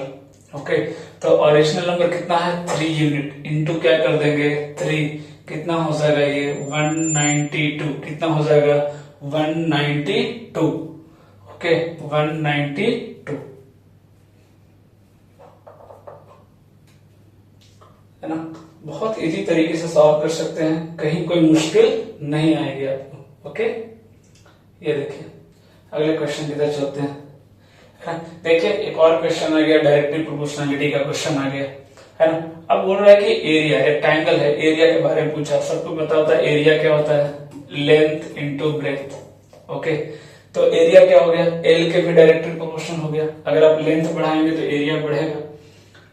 ओके, तो ओरिजिनल नंबर कितना है 3 यूनिट, इनटू क्या कर देंगे 3, कितना हो जाएगा ये 192, कितना हो जाएगा 192। ओके, 192 है ना। बहुत इजी तरीके से सॉल्व कर सकते हैं, कहीं कोई मुश्किल नहीं आएगी आपको। ओके, ये देखिए अगले क्वेश्चन की तरफ चलते हैं। देखिए एक और क्वेश्चन आ गया, डायरेक्टली प्रोपोर्शनलिटी का क्वेश्चन आ गया, है ना। अब बोल रहा है कि एरिया, रेक्टेंगल है, एरिया के बारे में पूछा। सबको पता होता है एरिया क्या होता है, लेंथ इंटू ब्रेथ। ओके, तो एरिया क्या हो गया, एल के भी डायरेक्टली प्रोपोर्शन हो गया। अगर आप लेंथ बढ़ाएंगे तो एरिया बढ़ेगा।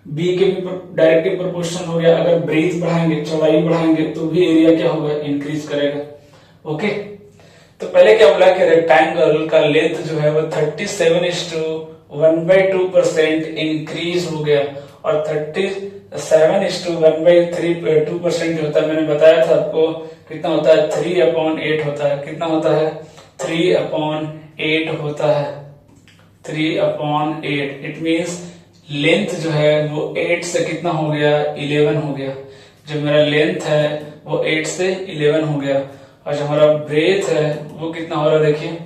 बी के भी डायरेक्टली प्रोपोर्शन हो गया, अगर ब्रेथ बढ़ाएंगे, चौड़ाई बढ़ाएंगे, तो भी एरिया क्या होगा, इंक्रीज करेगा। ओके, तो पहले क्या बोला कि रेक्टेंगल का लेंथ जो है वो 37:1/2% इंक्रीज हो गया, और 37:1/3% जो होता है, मैंने बताया था आपको कितना होता है 3/8 होता है। कितना होता है 3/8 होता है, 3/8। इट मीन्स लेंथ जो है वो 8 से कितना हो गया 11 हो गया। जो मेरा लेंथ है वो 8 से 11 हो गया, और जो हमारा ब्रेथ है वो कितना हो रहा है, देखिए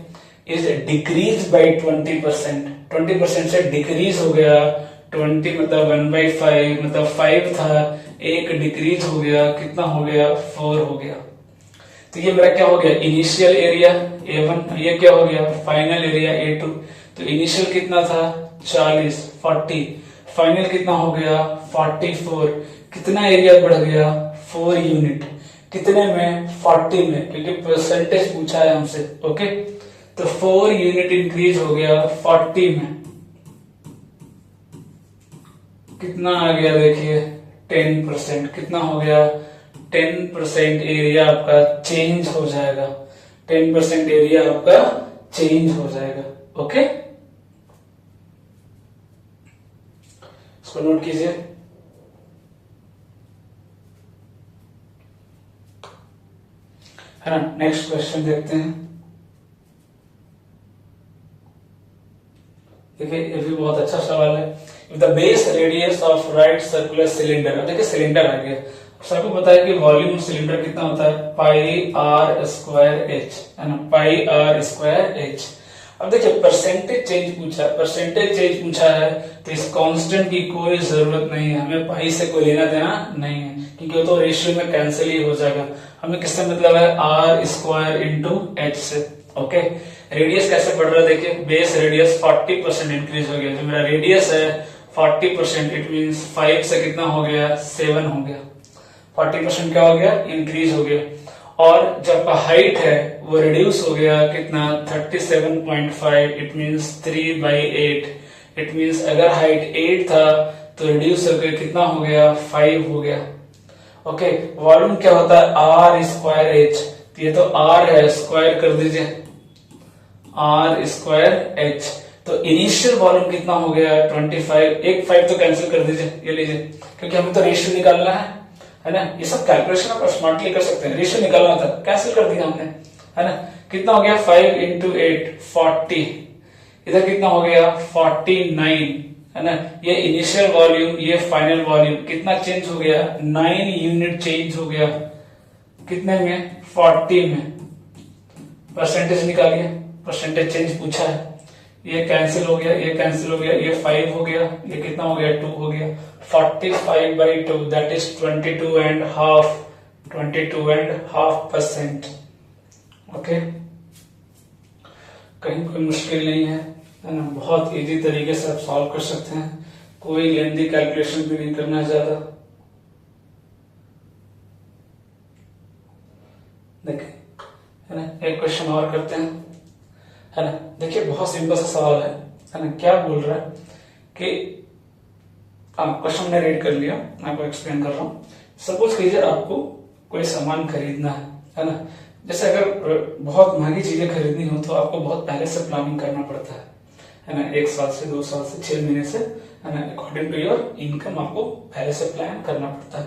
इज डिक्रीज बाय 20%। 20% से डिक्रीज हो गया, 20 मतलब 1/5, मतलब 5 था, एक डिक्रीज हो गया, कितना हो गया 4 हो गया। तो ये मेरा क्या हो गया, इनिशियल एरिया A1, ये क्या हो गया फाइनल एरिया A2। तो इनिशियल कितना था 40, फाइनल कितना हो गया 44। कितना एरिया बढ़ गया 4 यूनिट, कितने में 40 में, क्योंकि परसेंटेज पूछा है हमसे। ओके, तो 4 यूनिट इंक्रीज हो गया 40 में, कितना आ गया देखिए 10%। कितना हो गया 10% एरिया आपका चेंज हो जाएगा, 10% एरिया आपका चेंज हो जाएगा। ओके, इसको नोट कीजिए। है ना, नेक्स्ट क्वेश्चन देखते हैं। देखिए ये भी बहुत अच्छा सवाल है। If the base radius of right circular cylinder, अब देखिए सिलेंडर आ गया, सबको पता है कि वॉल्यूम सिलेंडर कितना होता है πr²h, है ना, πr²h। अब देखिए परसेंटेज चेंज पूछा, परसेंटेज चेंज पूछा है, तो इस कांस्टेंट की कोई जरूरत नहीं है, हमें पाई से कोई लेना देना नहीं है, क्योंकि वो तो रेशियो में कैंसिल ही हो जाएगा। हमें किससे मतलब है r² इंटू h से। ओके, रेडियस कैसे बढ़ रहा है, देखिए बेस रेडियस 40% इंक्रीज हो गया। जो मेरा रेडियस है 40%, इट मीन्स 5 से कितना हो गया 7 हो गया, 40% क्या हो गया इंक्रीज हो गया। और जब हाइट है वो रिड्यूस हो गया कितना 37.5, इट मीन्स 3/8। इट मीन्स अगर हाइट 8 था तो रिड्यूस होकर कितना हो गया 5 हो गया। ओके, वॉल्यूम क्या होता है r²h, ये तो r है, स्क्वायर कर दीजिए r²h। तो इनिशियल वॉल्यूम कितना हो गया 25, एक 5 तो कैंसिल कर दीजिए, ये लीजिए, क्योंकि हमें तो रेशियो निकालना है ना। ये सब कैलकुलेशन आप स्मार्टली कर सकते हैं, रेशियो निकालना था, कैंसिल कर दिया हमने, है ना। कितना हो गया 5 इंटू 8 40, इधर कितना हो गया 49, है ना। ये इनिशियल वॉल्यूम, ये फाइनल वॉल्यूम, कितना चेंज हो गया 9 यूनिट चेंज हो गया, कितने में 40 में। परसेंटेज निकालिए, परसेंटेज चेंज पूछा है, ये कैंसिल हो गया, ये कैंसिल हो गया, ये 5 हो गया, ये कितना हो गया 2 हो गया, 45/2 दैट इज 22.5%। ओके, कहीं कोई मुश्किल नहीं है ना, बहुत इजी तरीके से आप सॉल्व कर सकते हैं, कोई लेंथी कैलकुलेशन भी नहीं करना ज्यादा। देखिए, है ना, एक क्वेश्चन और करते हैं, है ना। देखिए बहुत सिंपल सा सवाल है ना। क्या बोल रहा है कि क्वेश्चन ने रीड कर लिया, मैं आपको एक्सप्लेन कर रहा हूँ। सपोज कीजिए आपको कोई सामान खरीदना है ना। जैसे अगर बहुत महंगी चीजें खरीदनी हो तो आपको बहुत पहले से प्लानिंग करना पड़ता है ना। 1 साल से 2 साल से 6 महीने से, है ना, अकॉर्डिंग टू योर इनकम आपको पहले से प्लान करना पड़ता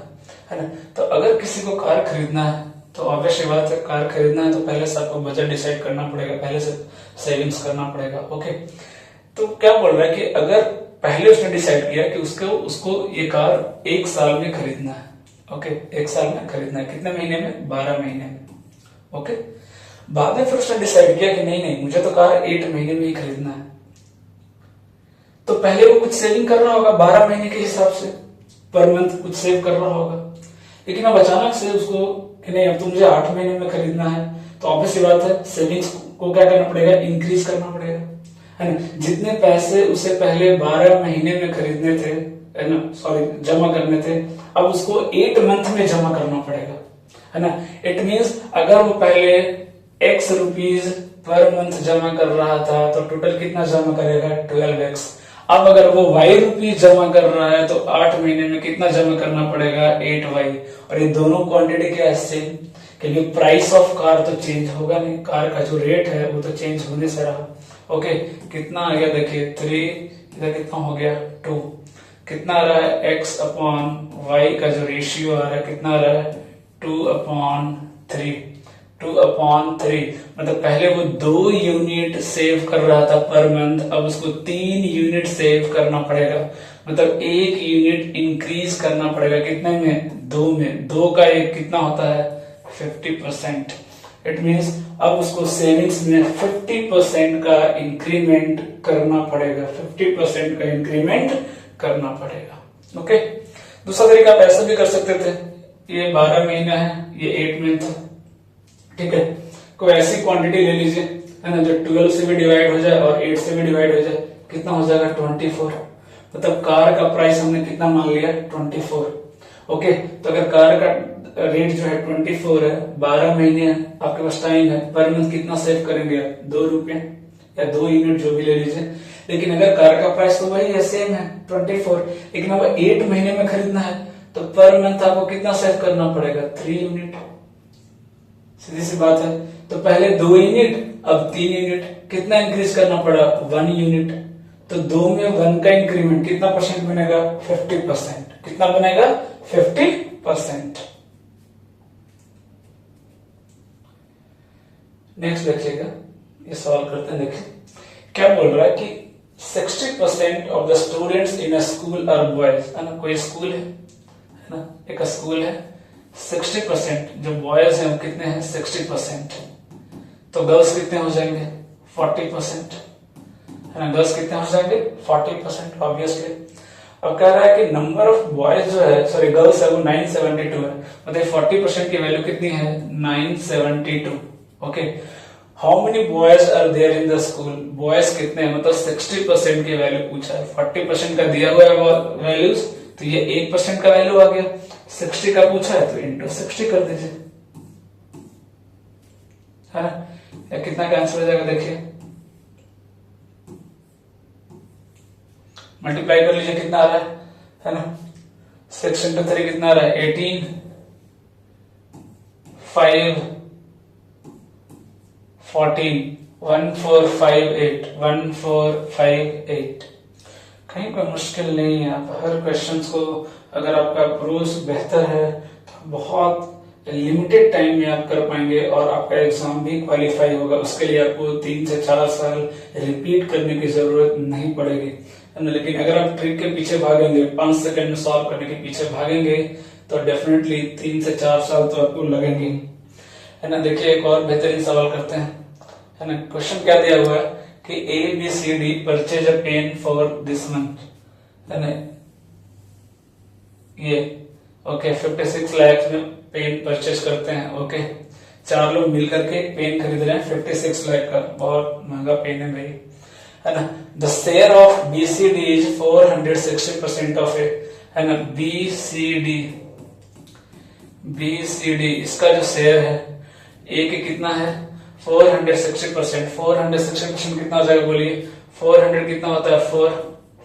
है ना। तो अगर किसी को कार खरीदना है तो ऑब्वियस बात है, कार खरीदना है तो पहले से आपको बजट डिसाइड करना पड़ेगा, पहले से सेविंग्स करना पड़ेगा। ओके, तो क्या बोल रहा है कि अगर पहले उसने डिसाइड किया कि उसको ये कार 1 साल में खरीदना है, ओके, 1 साल में खरीदना है, कितने महीने में 12 महीने में। ओके, बाद में फिर उसने डिसाइड किया कि नहीं मुझे तो कार 8 महीने में ही खरीदना है, तो पहले वो कुछ सेविंग कर रहा होगा 12 महीने के हिसाब से, पर मंथ कुछ सेव कर रहा होगा। लेकिन अब अचानक से उसको कि नहीं अब तो मुझे 8 महीने में खरीदना है, तो ऑब्वियस बात है सेविंग्स को क्या करना पड़ेगा, इंक्रीज करना पड़ेगा, है ना। जितने पैसे उसे पहले 12 महीने में खरीदने थे, है ना, सॉरी जमा करने थे, अब उसको 8 मंथ में जमा करना पड़ेगा, है ना। इट मींस अगर वो पहले x रुपीज पर मंथ जमा कर रहा था तो टोटल कितना जमा करेगा 12x। अब अगर वो y रुपीज जमा कर रहा है तो 8 महीने में कितना जमा करना पड़ेगा 8y। और ये दोनों क्वांटिटी क्या है सेम, क्योंकि प्राइस ऑफ कार तो चेंज होगा नहीं, कार का जो रेट है वो तो चेंज होने से रहा। ओके, कितना आ गया देखिए 3, इधर कितना हो गया 2, कितना आ रहा है x अपॉन y का जो रेशियो आ रहा है कितना आ रहा है 2/3, 2/3। मतलब पहले वो 2 यूनिट सेव कर रहा था पर मंथ, अब उसको 3 यूनिट सेव करना पड़ेगा, मतलब 1 यूनिट इंक्रीज करना पड़ेगा, कितने में 2 में। 2 का 1 कितना होता है 50%। इट मीन्स अब उसको सेविंग्स में 50% का इंक्रीमेंट करना पड़ेगा, 50% का इंक्रीमेंट करना पड़ेगा। ओके, दूसरा तरीका आप ऐसा भी कर सकते थे, ये 12 महीना है, ये 8 मंथ है, ठीक है। कोई ऐसी क्वांटिटी ले लीजिए, है ना, जो 12 से भी डिवाइड हो जाए और 8 से भी डिवाइड हो जाए, कितना हो जाएगा 24। मतलब कार का प्राइस हमने कितना मान लिया 24। ओके, तो अगर कार का रेट जो है 24 है, 12 महीने आपके पास टाइम है, पर मंथ कितना सेव करेंगे आप 2 रुपए या 2 यूनिट जो भी ले लीजिए। लेकिन अगर कार का प्राइस तो वही है सेम है 24, लेकिन अब 8 महीने में खरीदना है तो पर मंथ आपको कितना सेव करना पड़ेगा 3 यूनिट। सीधी सी बात है, तो पहले 2 यूनिट अब 3 यूनिट, कितना इंक्रीज करना पड़ा 1 यूनिट, तो 2 में 1 का इंक्रीमेंट कितना परसेंट बनेगा 50%। कितना बनेगा 50%। नेक्स्ट देखिएगा, ये सवाल करते हैं। देखिए क्या बोल रहा है कि 60% of the students in a school are boys, है ना, कोई स्कूल है ना, एक स्कूल है, 60% जो बॉयज हैं वो कितने हैं 60%, तो गर्ल्स कितने हो जाएंगे 40%, है ना। गर्ल्स कितने हो जाएंगे 40% ऑब्वियसली। अब कह रहा है कि नंबर ऑफ बॉयज जो है, सॉरी गर्ल्स है, वो 972 है, मतलब 40% की वैल्यू कितनी है 972। Okay, how many boys are there in the school, boys कितने हैं, मतलब 60% की वैल्यू पूछा है, 40% का दिया हुआ है वैल्यूज, तो ये 1% का वैल्यू आ गया, 60 का पूछा है तो इंटू 60 कर दीजिए, है ना। या कितना का आंसर हो जाएगा देखिए, मल्टीप्लाई कर लीजिए, कितना आ रहा है ना, 6 इंटू 3 कितना आ रहा है 18, 5 14, 1458 कहीं कोई मुश्किल नहीं है। आप हर क्वेश्चंस को, अगर आपका अप्रोच बेहतर है तो बहुत लिमिटेड टाइम में आप कर पाएंगे और आपका एग्जाम भी क्वालिफाई होगा। उसके लिए आपको 3 से 4 साल रिपीट करने की जरूरत नहीं पड़ेगी, है ना। लेकिन अगर आप ट्रिक के पीछे भागेंगे, 5 सेकंड में सॉल्व करने के पीछे भागेंगे तो डेफिनेटली 3 से 4 साल तो आपको लगेंगे, है ना। देखिए एक और बेहतरीन सवाल करते हैं, है ना। क्वेश्चन क्या दिया हुआ है कि ABCD purchase a pen for this month, है ना। ये ओके 56 लाख में पेन परचेज करते हैं। ओके 4 लोग मिलकर के पेन खरीद रहे हैं 56 लाख का, बहुत महंगा पेन है भाई, है ना। The share of BCD is 460% of it, है ना। BCD इसका जो शेयर है A के कितना है 460%। 460% कितना हो जाएगा बोलिए। 400 कितना होता है 4,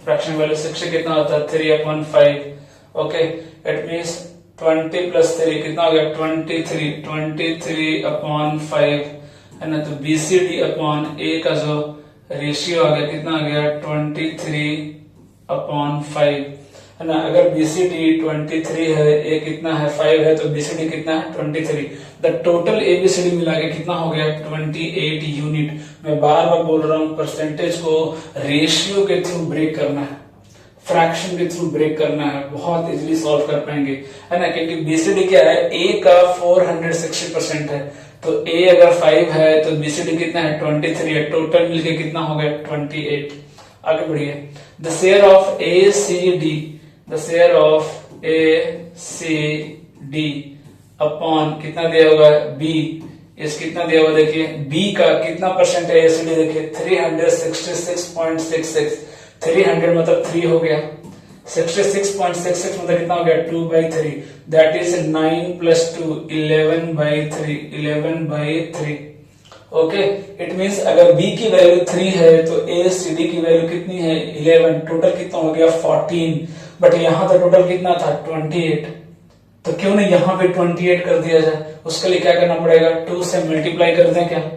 फ्रैक्शन वैल्यू 60 कितना होता है 3/5। ओके इट मीन्स 20 प्लस 3 कितना हो गया 23/5, है ना। तो BCD अपॉन A का जो रेशियो आ गया कितना आ गया 23/5, है ना। अगर BCD 23 है, A कितना है 5 है, तो BCD कितना है 23। द टोटल ABCD मिला के कितना हो गया 28 यूनिट। मैं बार बार बोल रहा हूं परसेंटेज को रेशियो के थ्रू ब्रेक करना है, फ्रैक्शन के थ्रू ब्रेक करना है, बहुत इजीली सॉल्व कर पाएंगे, है ना। क्योंकि BCD क्या है A का 460% है, तो A अगर 5 है तो BCD कितना है 23 है, टोटल मिलके कितना हो गया 28। आगे बढ़िए। The share of ACD upon कितना दिया होगा B, इस कितना दिया हुआ देखिए B का कितना परसेंट है ACD देखिए 366.66। 300 मतलब 3 हो गया, 66.66 मतलब कितना हो गया 2/3, that is 9 + 2 11/3। Okay it means अगर B की वैल्यू 3 है तो ACD की वैल्यू कितनी है 11, टोटल कितना हो गया 14। बट यहां तो टोटल कितना था 28, तो क्यों नहीं यहां पे 28 कर दिया जाए। उसके लिए क्या करना पड़ेगा 2 से मल्टीप्लाई कर दें क्या।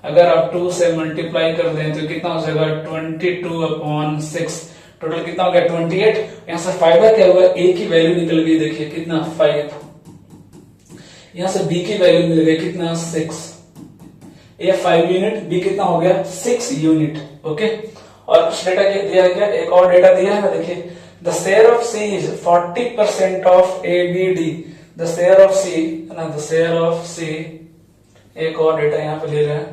अगर आप 2 से मल्टीप्लाई कर दें तो कितना हो जाएगा 22/6, टोटल कितना हो गया 28। यहां से फायदा क्या हुआ A की वैल्यू निकल गई देखिए कितना 5, यहां से B की वैल्यू मिल गई कितना 6। A 5 यूनिट, B कितना हो गया 6 यूनिट। ओके और कुछ डेटा दिया गया, एक और डेटा दिया है देखिए। The share of C is 40% of ABD। The share of C, है ना, द शेयर ऑफ C, एक और डेटा यहाँ पे ले रहे हैं।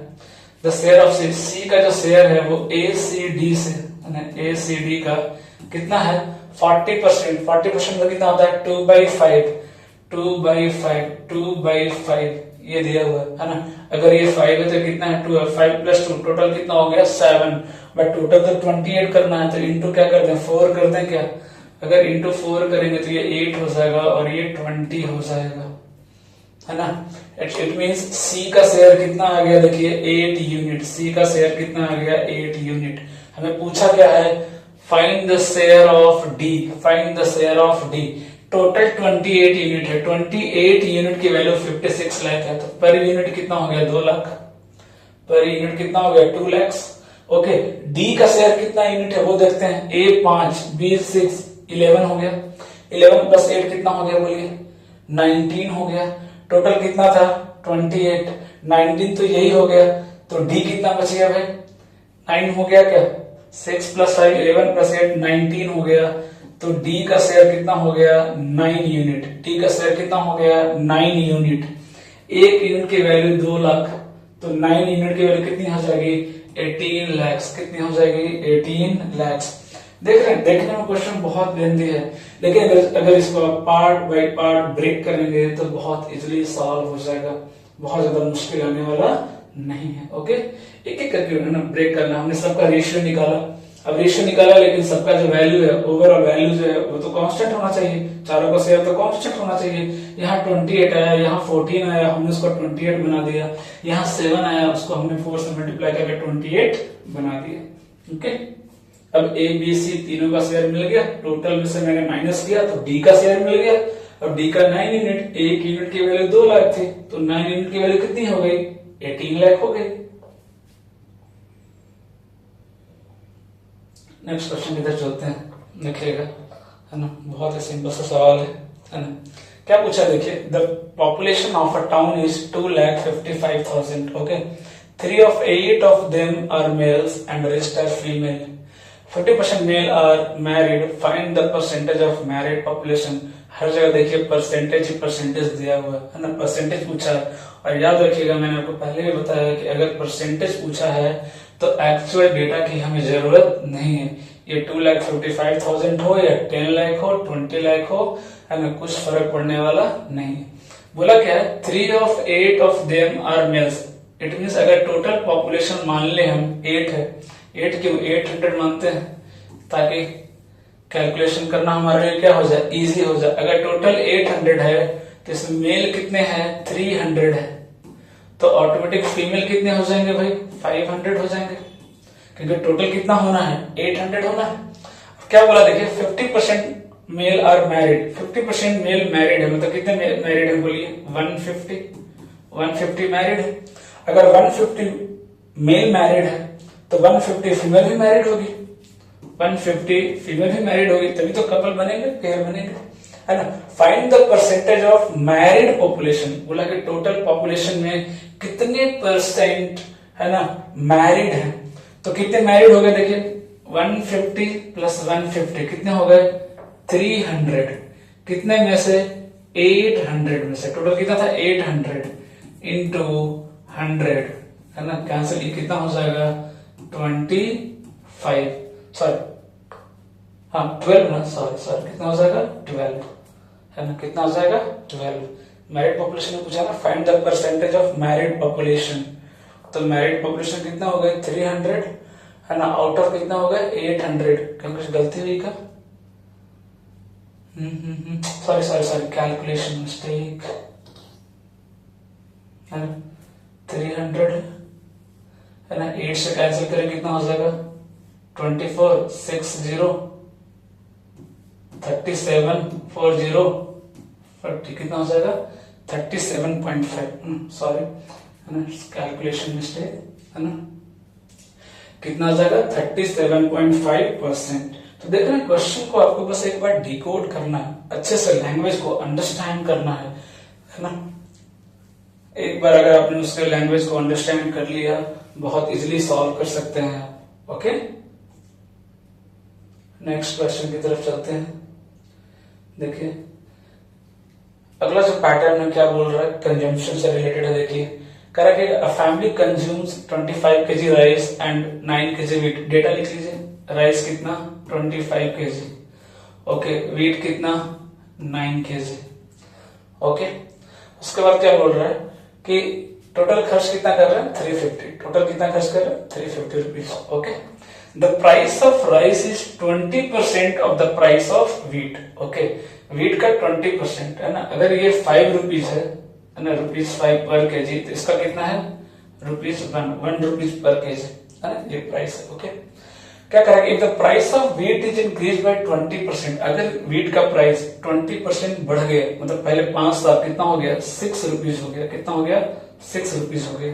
द शेयर ऑफ C का जो शेयर है वो ACD से, है ना, ACD का कितना है 40%। 40% का कितना होता है 2/5 ये दिया हुआ है ना। अगर ये 5 है तो कितना है 2 है, 5 + 2 टोटल कितना हो गया 7। बट टोटल तो 28 करना है, तो इंटू क्या करते हैं 4 करते हैं क्या। अगर इंटू 4 करेंगे तो ये 8 हो जाएगा और ये 20 हो जाएगा, है ना। इट मींस C का शेयर कितना आ गया देखिए 8 यूनिट। C का शेयर कितना आ गया 8 यूनिट। हमें पूछा क्या है find the share of D। Find the share of D। Total 28 unit है, 28 यूनिट की वैल्यू 56 लाख है, तो पर यूनिट कितना हो गया 2 लाख, पर यूनिट कितना हो गया 2 लाख। ओके D का शेयर कितना यूनिट है वो देखते हैं। A 5, B 6, 11 हो गया। 11 + 8 कितना हो गया बोलिए 19 हो गया। टोटल कितना था 28, 19 तो यही हो गया, तो D कितना बच गया भाई 9 हो गया क्या। 6 + 5 11 + 8 19 हो गया, तो D का शेयर कितना हो गया 9 यूनिट। D का शेयर कितना हो गया 9 यूनिट। 1 यूनिट की वैल्यू 2 लाख, तो 9 यूनिट की वैल्यू कितनी हो जाएगी 18 लाख। कितनी हो जाएगी 18 लाख। देख रहे हैं, देखने में क्वेश्चन बहुत लेंथी है, लेकिन अगर इसको आप पार्ट बाय पार्ट ब्रेक करेंगे तो बहुत इजीली सॉल्व हो जाएगा, बहुत ज्यादा मुश्किल आने वाला नहीं है। ओके एक एक करके ना ब्रेक करना। हमने सबका रेशियो निकाला, अब रेशियो निकाला, लेकिन सबका जो वैल्यू है ओवरऑल वैल्यू जो है वो तो कांस्टेंट होना चाहिए, चारों का शेयर तो कांस्टेंट होना चाहिए। यहाँ 28 आया, यहाँ 14 आया, हमने उसको 28 बना दिया। यहाँ 7 आया, उसको हमने 4 से मल्टीप्लाई करके 28 बना दिया। ओके अब A B C तीनों का शेयर मिल गया, टोटल में से मैंने माइनस किया तो D का शेयर मिल गया। अब D का 9 यूनिट, 1 यूनिट की वैल्यू 2 लाख थी, तो 9 यूनिट की वैल्यू कितनी हो गई 18 लाख हो गई। नेक्स्ट क्वेश्चन की तरफ चलते हैं, देखिएगा, है ना, बहुत ही सिंपल सा सवाल है ना। क्या पूछा देखिए, the population of a town is 2,55,000, okay, 3 of 8 of them are males and rest are female. 50% male are married. Find the percentage of married population. हर जगह देखिए परसेंटेज ही परसेंटेज दिया हुआ है ना, परसेंटेज पूछा है। और याद रखिएगा, मैंने आपको पहले भी बताया कि अगर परसेंटेज पूछा है तो एक्चुअल डेटा की हमें जरूरत नहीं है। ये 2,55,000 हो या 10 लाख हो, 20 लाख हो, है ना, कुछ फर्क पड़ने वाला नहीं है। बोला क्या है, 3 of 8 of them are males. It means अगर टोटल पॉपुलेशन मान ले हम 8 है, 8 क्यों 800 मानते हैं ताकि कैलकुलेशन करना हमारे लिए क्या हो जाए, इजी हो जाए। अगर टोटल 800 है तो इसमें मेल कितने हैं, 300 है, तो ऑटोमेटिक फीमेल कितने हो जाएंगे भाई, 500 हो जाएंगे, क्योंकि टोटल कितना होना है, 800 होना है। क्या बोला देखिए, 50% male are married, 50% male married है, मतलब कितने मैरिड है बोलिए, 150 मैरिड है। अगर 150 मेल मैरिड है तो 150 फीमेल भी मैरिड होगी, 150 फीमेल भी मैरिड होगी, तभी तो कपल बनेंगे, पेयर बनेंगे, है ना। Find the percentage of married population, बोला कि टोटल पॉपुलेशन में कितने परसेंट, है ना, मैरिड है। तो कितने मैरिड हो गए देखिए, 150 प्लस 150 कितने हो गए, 300। कितने में से, 800 में से। टोटल कितना था, 800 इंटू 100, है ना, कैंसिल, ये कितना हो जाएगा, 25, सॉरी, हाँ 12 ना, सॉरी कितना हो जाएगा, 12, है ना, कितना हो जाएगा, 12। मैरिड पॉपुलेशन में पूछा ना, find the percentage of married population, तो मैरिड पॉपुलेशन कितना हो गया, 300, है ना, आउट ऑफ कितना हो गया, 800। क्या कुछ गलती हुई क्या, सॉरी कैलकुलेशन मिस्टेक, है ना, 300, है ना, 8 से कैंसिल करें कितना हो जाएगा, 24, 60, 37, 40, 40 कितना हो जाएगा, 37.5, सॉरी, है ना, कैलकुलेशन मिस्टेक, है ना, कितना हो जाएगा, 37.5%। तो देख रहे हैं, क्वेश्चन को आपको बस एक बार डिकोड करना है, अच्छे से लैंग्वेज को अंडरस्टैंड करना है ना। एक बार अगर आपने उसके लैंग्वेज को अंडरस्टैंड कर लिया, बहुत इजीली सॉल्व कर सकते हैं आप, ओके। नेक्स्ट क्वेश्चन की तरफ चलते हैं, देखिए अगला जो पैटर्न है क्या बोल रहा है, कंजम्पशन से रिलेटेड है। देखिए कह रहा है कि a family consumes 25 kg rice and 9 kg wheat. Data लिख लीजिए, राइस कितना, 25 kg, ओके, वीट कितना, 9 kg, ओके। उसके बाद क्या बोल रहा है कि टोटल खर्च कितना कर रहे हैं, 350, टोटल कितना खर्च कर रहे हैं, 350 rupees, okay. The price of rice is 20% of the price of wheat, okay. Wheat का 20%, है ना, अगर ये 5 रुपीज है ना, ₹5 पर केजी, तो इसका कितना है, ₹1 पर केजी, है ना, ये प्राइस है, ओके। क्या करेगा, if the price of wheat is increase bye 20%, अगर वीट का प्राइस 20% बढ़ गया, मतलब पहले 5 था, कितना हो गया, 6 रुपीज हो गया, कितना हो गया, 6 रुपीज हो गया,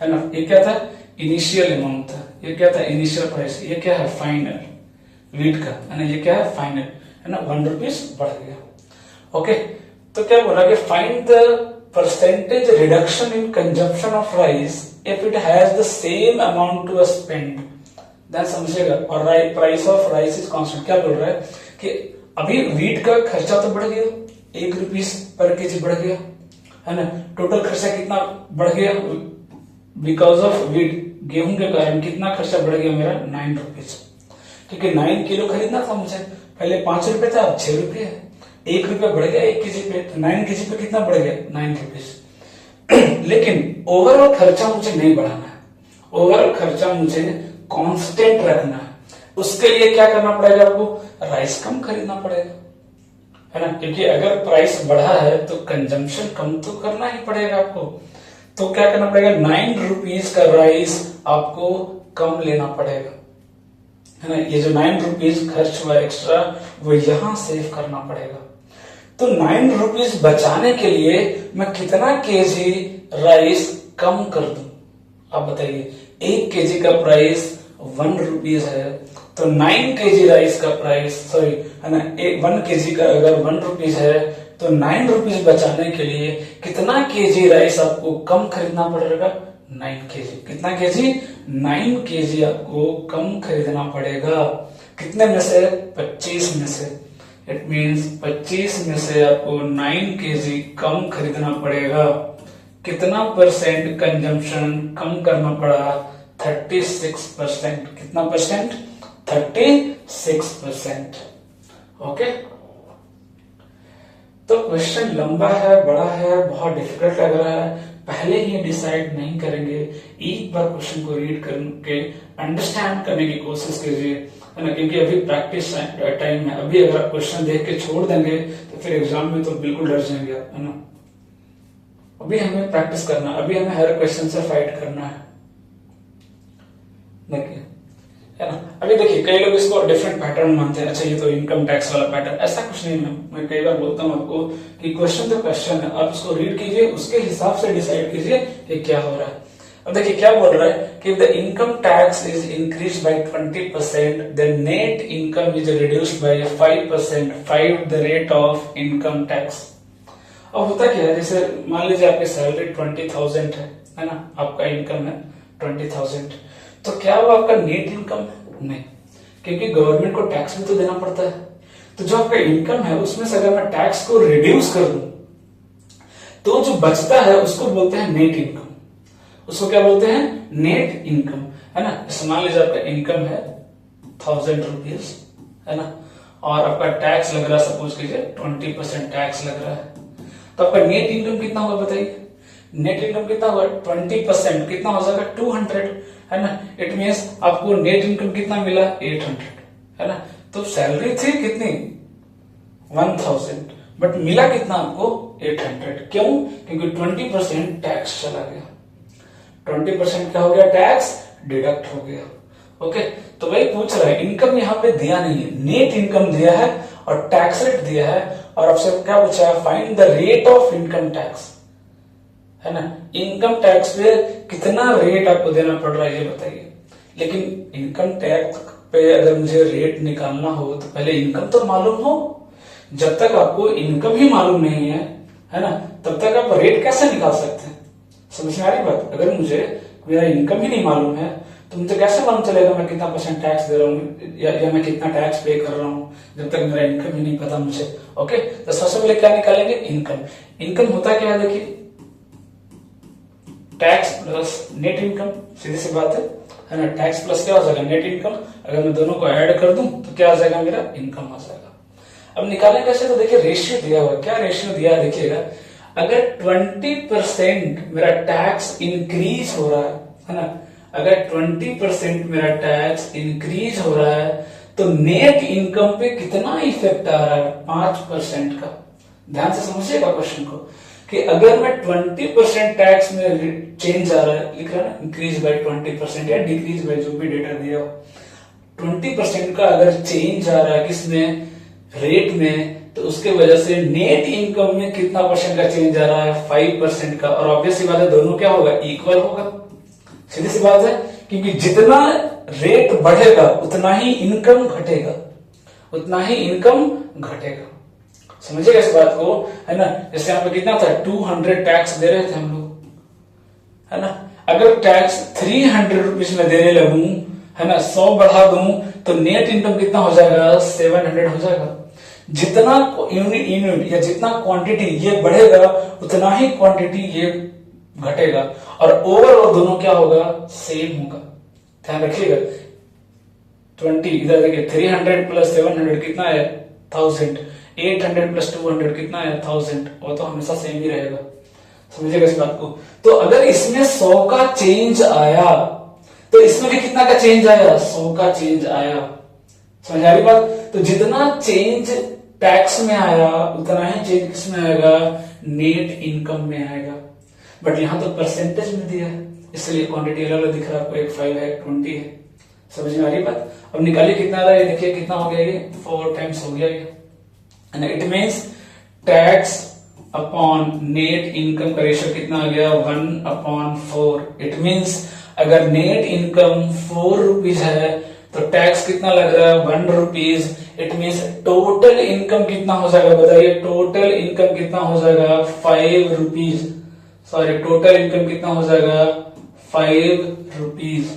है ना। ये क्या था, इनिशियल अमाउंट था, ये क्या था, इनिशियल प्राइस, ये क्या है, फाइनल वीट का, है ना, ये क्या है, फाइनल, है ना, 1 रुपीज बढ़ गया, ओके। तो क्या बोला कि find the percentage reduction in consumption of rice if it has the same amount to spend, then समझिएगा, और price of rice is constant. क्या बोल रहा है कि अभी वीट का खर्चा तो बढ़ गया, 1 रुपीज पर केजी बढ़ गया, है ना, टोटल खर्चा कितना बढ़ गया, बिकॉज ऑफ वीट, गेहूं के कारण कितना खर्चा बढ़ गया मेरा, 9 रुपीज, क्योंकि 9 किलो खरीदना था मुझे, पहले 5 रुपए था, अब 6 रुपए है, 1 रुपया बढ़ गया 1 केजी पे, तो 9 केजी पे कितना बढ़ गया, 9 रुपीज। लेकिन ओवरऑल खर्चा मुझे नहीं बढ़ाना है, ओवरऑल खर्चा मुझे कांस्टेंट रखना है। उसके लिए क्या करना पड़ेगा आपको, राइस कम खरीदना पड़ेगा, है ना, क्योंकि अगर प्राइस बढ़ा है तो कंजम्पशन कम तो करना ही पड़ेगा आपको। तो क्या करना पड़ेगा, 9 रुपीज का राइस आपको कम लेना पड़ेगा, है ना। ये जो 9 रुपीज खर्च हुआ एक्स्ट्रा, वो यहां सेव करना पड़ेगा। तो 9 रुपीज बचाने के लिए मैं कितना केजी राइस कम कर दूं, आप बताइए। 1 केजी का प्राइस ₹1 है तो 9 kg राइस का प्राइस सॉरी है ना 1 kg का अगर ₹1 है तो ₹9 बचाने के लिए कितना केजी राइस आपको कम खरीदना पड़ेगा? 9 kg। कितना केजी? 9 kg आपको कम खरीदना पड़ेगा। कितने में से? 25 में से। इट मीन्स 25 में से आपको 9 kg कम खरीदना पड़ेगा। कितना परसेंट कंजम्पशन कम करना पड़ा? 36%। कितना परसेंट? 36%। ओके, तो क्वेश्चन लंबा है, बड़ा है, बहुत डिफिकल्ट लग रहा है, पहले ही डिसाइड नहीं करेंगे। एक बार क्वेश्चन को रीड करके अंडरस्टैंड करने की कोशिश कीजिए, है ना, क्योंकि अभी प्रैक्टिस टाइम है। अभी अगर आप क्वेश्चन देख के छोड़ देंगे तो फिर एग्जाम में तो बिल्कुल डर जाएंगे आप, है ना। अभी हमें प्रैक्टिस करना, अभी हमें हर क्वेश्चन से फाइट करना है। देखिए, है ना, अभी देखिए कई लोग इसको डिफरेंट पैटर्न मानते हैं। अच्छा ये तो इनकम टैक्स वाला पैटर्न, ऐसा कुछ नहीं है। मैं कई बार बोलता हूँ आपको कि क्वेश्चन तो क्वेश्चन है, आप इसको रीड कीजिए, उसके हिसाब से डिसाइड कीजिए कि क्या हो रहा है। अब देखिए क्या बोल रहा है कि the income tax is increase bye 20%, the net income is reduced by 5%, 5 the rate of income tax. अब होता क्या है, जैसे मान लीजिए आपकी सैलरी 20,000 है ना, आपका इनकम है 20,000, तो क्या वो आपका नेट इनकम? नहीं, क्योंकि गवर्नमेंट को टैक्स भी तो देना पड़ता है। तो जो आपका इनकम है उसमें से अगर मैं टैक्स को रिड्यूस कर दूं तो जो बचता है उसको बोलते हैं नेट इनकम। उसको क्या बोलते हैं? नेट इनकम, है ना। मान लीजिए आपका इनकम है ₹1,000, है ना, और आपका टैक्स लग रहा है, सपोज कीजिए 20% टैक्स लग रहा है, तो आपका नेट इनकम कितना होगा बताइए? नेट इनकम कितना होगा? 20% कितना हो जाएगा? 200, है ना। इट मीन्स आपको नेट इनकम कितना मिला? 800, है ना। तो सैलरी थी कितनी? 1000, बट मिला कितना आपको? 800। क्यों? क्योंकि 20% टैक्स चला गया। 20% क्या हो गया? टैक्स डिडक्ट हो गया। ओके, तो वही पूछ रहा है, इनकम यहाँ पे दिया नहीं है, नेट इनकम दिया है और टैक्स रेट दिया है, और आपसे क्या पूछा है? Find the rate of income tax, है ना। इनकम टैक्स पे कितना रेट आपको देना पड़ रहा है ये बताइए। लेकिन इनकम टैक्स पे अगर मुझे रेट निकालना हो तो पहले इनकम तो मालूम हो। जब तक आपको इनकम ही मालूम नहीं है ना, तब तक आप रेट कैसे निकाल सकते हैं? समझ में आ रही बात? अगर मुझे मेरा इनकम ही नहीं मालूम है तो मुझे कैसे मालूम चलेगा मैं कितना परसेंट टैक्स दे रहा हूँ या मैं कितना टैक्स पे कर रहा हूँ, जब तक मेरा इनकम ही नहीं पता मुझे। ओके, तो सबसे पहले क्या निकालेंगे? इनकम। इनकम होता क्या है? देखिए, टैक्स प्लस नेट इनकम, सीधी सी बात है ना। टैक्स प्लस क्या हो जाएगा? Net income. अगर मैं दोनों को ऐड कर दूं तो क्या आ जाएगा? मेरा इनकम आ जाएगा। अब निकालें कैसे? तो देखिए रेशियो दिया हुआ, क्या रेशियो दिया है देखिएगा। अगर 20% मेरा टैक्स इंक्रीज हो रहा है ना, अगर 20% मेरा टैक्स इंक्रीज हो रहा है तो नेट इनकम पे कितना इफेक्ट आ रहा है? 5% का। ध्यान से समझिएगा क्वेश्चन को कि अगर मैं 20% टैक्स में चेंज आ रहा है, लिख रहा है ना, इंक्रीज बाय 20% या डिक्रीज बाय, जो भी डेटा दिया हो, 20% का अगर चेंज आ रहा है किसमें? रेट में, तो उसके वजह से नेट इनकम में कितना परसेंट का चेंज आ रहा है? 5% का। और ऑब्वियस सी बात है, दोनों क्या होगा? इक्वल होगा। सीधी सी बात है, क्योंकि जितना रेट बढ़ेगा उतना ही इनकम घटेगा, उतना ही इनकम घटेगा। समझिएगा इस बात को, है ना। जैसे यहाँ पे कितना था? 200 टैक्स दे रहे थे हम लोग, है ना। अगर टैक्स 300 रुपीज में देने लगूं, है ना, 100 बढ़ा दूं तो नेट इनकम कितना हो जाएगा? 700 हो जाएगा। जितना यूनिट या जितना क्वांटिटी ये बढ़ेगा उतना ही क्वांटिटी ये घटेगा, और ओवरऑल दोनों क्या होगा? सेम होगा। ध्यान रखिएगा। 20 इधर देखिए, 300 प्लस 700 कितना है? 1000। 800 प्लस 200 कितना है? 1000। और तो हमेशा सेम ही रहेगा। समझिएगा इस बात को। तो अगर इसमें 100 का चेंज आया तो इसमें भी कितना का चेंज आया? 100 का चेंज आया। समझ आ रही बात? तो जितना चेंज टैक्स में आया उतना ही चेंज किसमें आएगा? नेट इनकम में आएगा। बट यहां तो परसेंटेज में दिया है, इसलिए क्वांटिटी अलग अलग दिख रहा है आपको। एक 5 है, 20 है। समझ में आ रही बात? अब निकालिए कितना आ रहा है। देखिए कितना हो गया ये? 4 टाइम्स हो गया ये। And it means tax upon net income का रेशियो कितना आ गया? 1/4। इट मीन्स अगर नेट इनकम 4 रुपीज है तो टैक्स कितना लग रहा है 1 rupees. It means total income कितना हो जाएगा बताइए, टोटल इनकम कितना हो जाएगा 5 रुपीज। सॉरी, टोटल इनकम कितना हो जाएगा 5 रुपीज।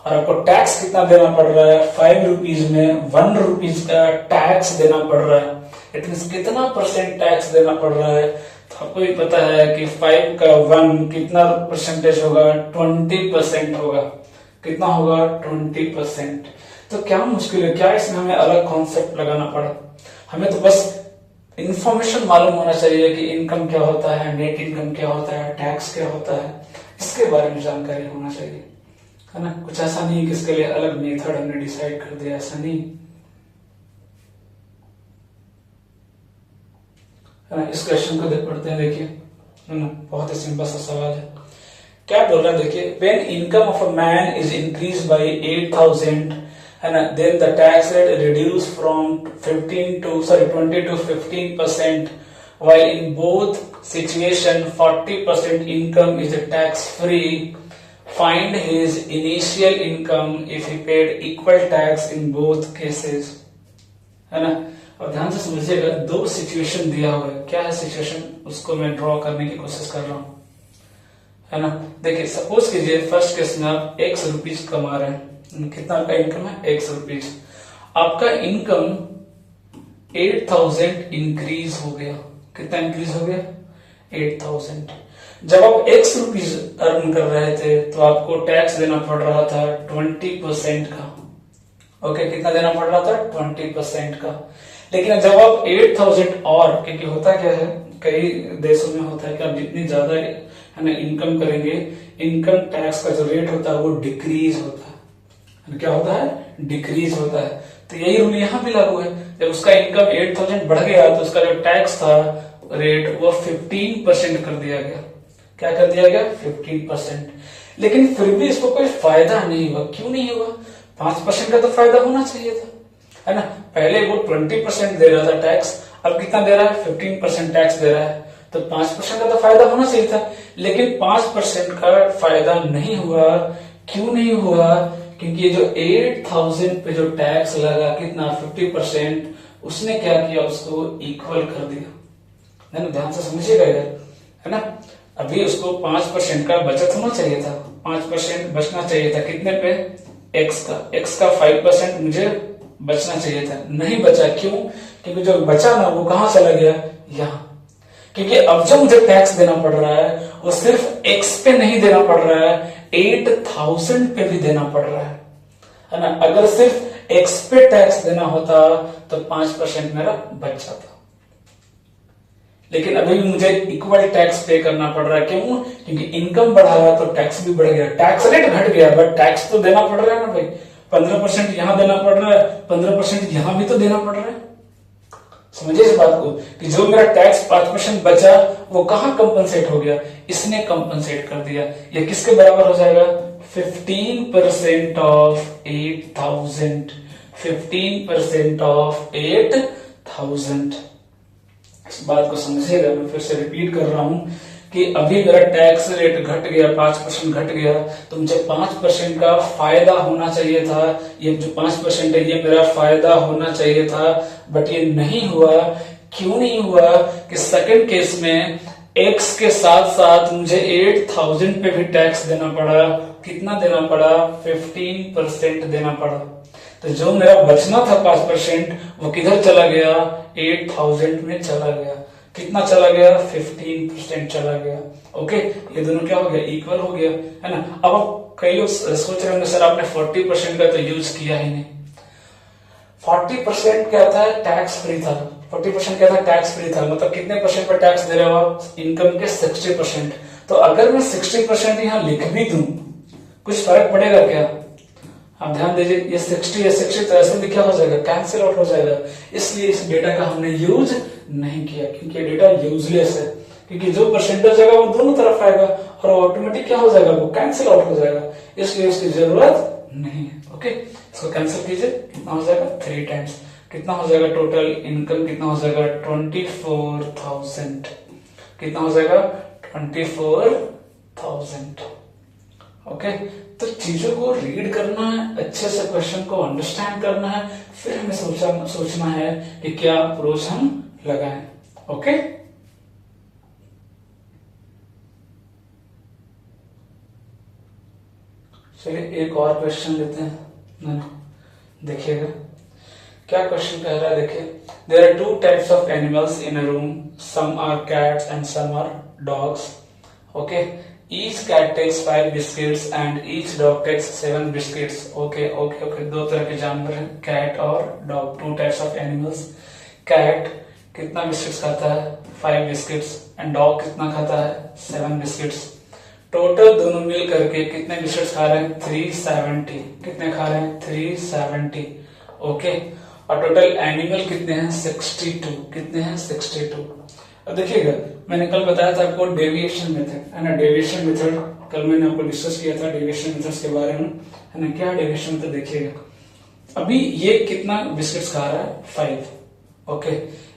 और आपको टैक्स कितना देना पड़ रहा है 5 रुपीज में 1 रुपीज का टैक्स देना पड़ रहा है। इट मीन्स कितना परसेंट टैक्स देना पड़ रहा है, तो आपको भी पता है कि 5 का 1 कितना परसेंटेज होगा 20% होगा। कितना होगा 20%। तो क्या मुश्किल है, क्या इसमें हमें अलग कॉन्सेप्ट लगाना पड़ा। हमें तो बस इंफॉर्मेशन मालूम होना चाहिए कि इनकम क्या होता है, नेट इनकम क्या होता है, टैक्स क्या होता है, इसके बारे में जानकारी होना चाहिए, है ना। कुछ ऐसा नहीं है कि इसके लिए अलग मेथड हमने डिसाइड कर दिया, ऐसा नहीं है ना। इस क्वेश्चन को पढ़ते हैं, देखिए, है ना, बहुत ही सिंपल सा सवाल है। क्या बोल रहा है देखिए, when income of a man is increase by 8,000, है ना, then the tax rate reduce from 20 to 15%, while in both situation 40% income is tax free. Find his initial income if he paid equal tax in both cases, है ना। और ध्यान से समझिएगा, दो situation दिया हुआ है। क्या है सिचुएशन, उसको मैं ड्रॉ करने की कोशिश कर रहा हूं, है ना। देखिए, सपोज कीजिए फर्स्ट केस में आप 100 रुपीज कमा रहे हैं। कितना आपका इनकम है 100 रुपीज। आपका इनकम 8,000 इंक्रीज हो गया। कितना इंक्रीज हो गया 8,000। जब आप 100 रुपीज अर्न कर रहे थे तो आपको टैक्स देना पड़ रहा था 20% का। ओके, कितना देना पड़ रहा था 20% का। लेकिन जब आप 8,000 और, क्योंकि होता क्या है, कई देशों में होता है कि आप जितनी ज्यादा, है ना, इनकम करेंगे, इनकम टैक्स का जो रेट होता है वो डिक्रीज होता है। क्या होता है, डिक्रीज होता है। तो यही रूल यहाँ भी लागू है। जब उसका इनकम 8,000 बढ़ गया तो उसका जो टैक्स था रेट वो 15% कर दिया गया। क्या कर दिया गया 15%। लेकिन फिर भी इसको कोई फायदा नहीं हुआ। क्यों नहीं हुआ, 5% का तो फायदा होना चाहिए था, है ना। पहले वो 20% दे रहा था टैक्स, अब कितना दे रहा है 15% टैक्स दे रहा है, तो 5% का तो फायदा होना चाहिए था। लेकिन 5% का फायदा नहीं हुआ। क्यों नहीं हुआ, क्योंकि ये जो 8,000 पे जो टैक्स लगा, कितना 50%, उसने क्या किया, उसको इक्वल कर दिया, है ना। ध्यान से समझिएगा यार, है ना। अभी उसको 5% का बचत होना चाहिए था, 5% बचना चाहिए था। कितने पे, x का 5% मुझे बचना चाहिए था, नहीं बचा। क्यों, क्योंकि जो बचा ना वो कहां चला गया, यहाँ। क्योंकि अब जो मुझे टैक्स देना पड़ रहा है वो सिर्फ x पे नहीं देना पड़ रहा है, 8,000 पे भी देना पड़ रहा है ना। अगर सिर्फ x पे टैक्स देना होता तो 5% मेरा बच जाता। लेकिन अभी भी मुझे इक्वल टैक्स पे करना पड़ रहा है। क्यों, क्योंकि इनकम बढ़ा है तो टैक्स भी बढ़ गया, टैक्स रेट घट गया, बट टैक्स तो देना पड़ रहा है ना भाई। 15% यहां देना पड़ रहा है, 15% यहां भी तो देना पड़ रहा है। समझिए इस बात को कि जो मेरा टैक्स 5% बचा वो कहां कंपनसेट हो गया, इसने कंपनसेट कर दिया। ये किसके बराबर हो जाएगा, 15% ऑफ 8,000, 15% ऑफ 8,000। इस बात को समझिएगा, मैं फिर से रिपीट कर रहा हूं कि अभी मेरा टैक्स रेट घट गया, 5% घट गया, तो मुझे 5% का फायदा होना चाहिए था। ये जो 5% है ये मेरा फायदा होना चाहिए था, बट ये नहीं हुआ। क्यों नहीं हुआ, कि सेकंड केस में x के साथ साथ मुझे 8,000 पे भी टैक्स देना पड़ा। कितना देना पड़ा, 15% देना पड़ा। तो जो मेरा बचना था 5% वो किधर चला गया, 8,000 में चला गया। कितना चला गया, 15% चला गया। ओके, ये दोनों क्या हो गया, इक्वल हो गया, है ना। अब कई लोग सोच रहे होंगे सर आपने 40% का तो यूज किया ही नहीं। 40% क्या था, टैक्स फ्री था। 40% क्या था, टैक्स फ्री था। मतलब कितने परसेंट पर टैक्स दे रहे हो आप, इनकम के 60%। तो अगर मैं 60% यहाँ लिख भी दूं, कुछ फर्क पड़ेगा क्या। आप ध्यान दीजिए, ये 60 तो ऐसे भी क्या हो जाएगा, कैंसिल आउट हो जाएगा। इसलिए इस डेटा का हमने यूज नहीं किया, क्योंकि डेटा यूजलेस है। क्योंकि जो परसेंटेज आएगा वो दोनों तरफ आएगा और ऑटोमेटिक क्या हो जाएगा, वो कैंसिल आउट हो जाएगा। इसलिए उसकी जरूरत नहीं है। ओके, इसको कैंसिल कीजिए, कितना हो जाएगा 3 टाइम्स। कितना हो जाएगा टोटल इनकम, कितना हो जाएगा 24,000। कितना हो जाएगा 24,000। ओके, तो चीजों को रीड करना है, अच्छे से क्वेश्चन को अंडरस्टैंड करना है, फिर हमें सोचना है कि क्या अप्रोच हम लगाएं। ओके, चलिए एक और क्वेश्चन लेते हैं, देखिएगा क्या क्वेश्चन कह रहा है। देखिए, there are 2 types of animals in a room, some are cats and some are dogs. Okay, each cat takes 5 biscuits and each dog takes 7 biscuits. Okay okay okay, दो तरह के जानवर हैं, कैट और dog, 2 types of animals. Cat कितना biscuits खाता है? 5 biscuits. And dog कितना खाता है? 7 बिस्किट्स। टोटल दोनों मिल करके कितने बिस्किट्स खा रहे हैं? 370। कितने खा रहे हैं? 370। ओके, और टोटल एनिमल कितने हैं? 62। कितने हैं? 62। अब देखिएगा, मैंने कल बताया था आपको डेविएशन मेथड, है ना। डेविएशन मेथड कल मैंने आपको डिस्कस किया था, डेविएशन मेथड्स के बारे में, है ना। क्या डेविएशन मेथड? देखिएगा, अभी ये कितना बिस्किट्स खा रहा है? 5। ओके,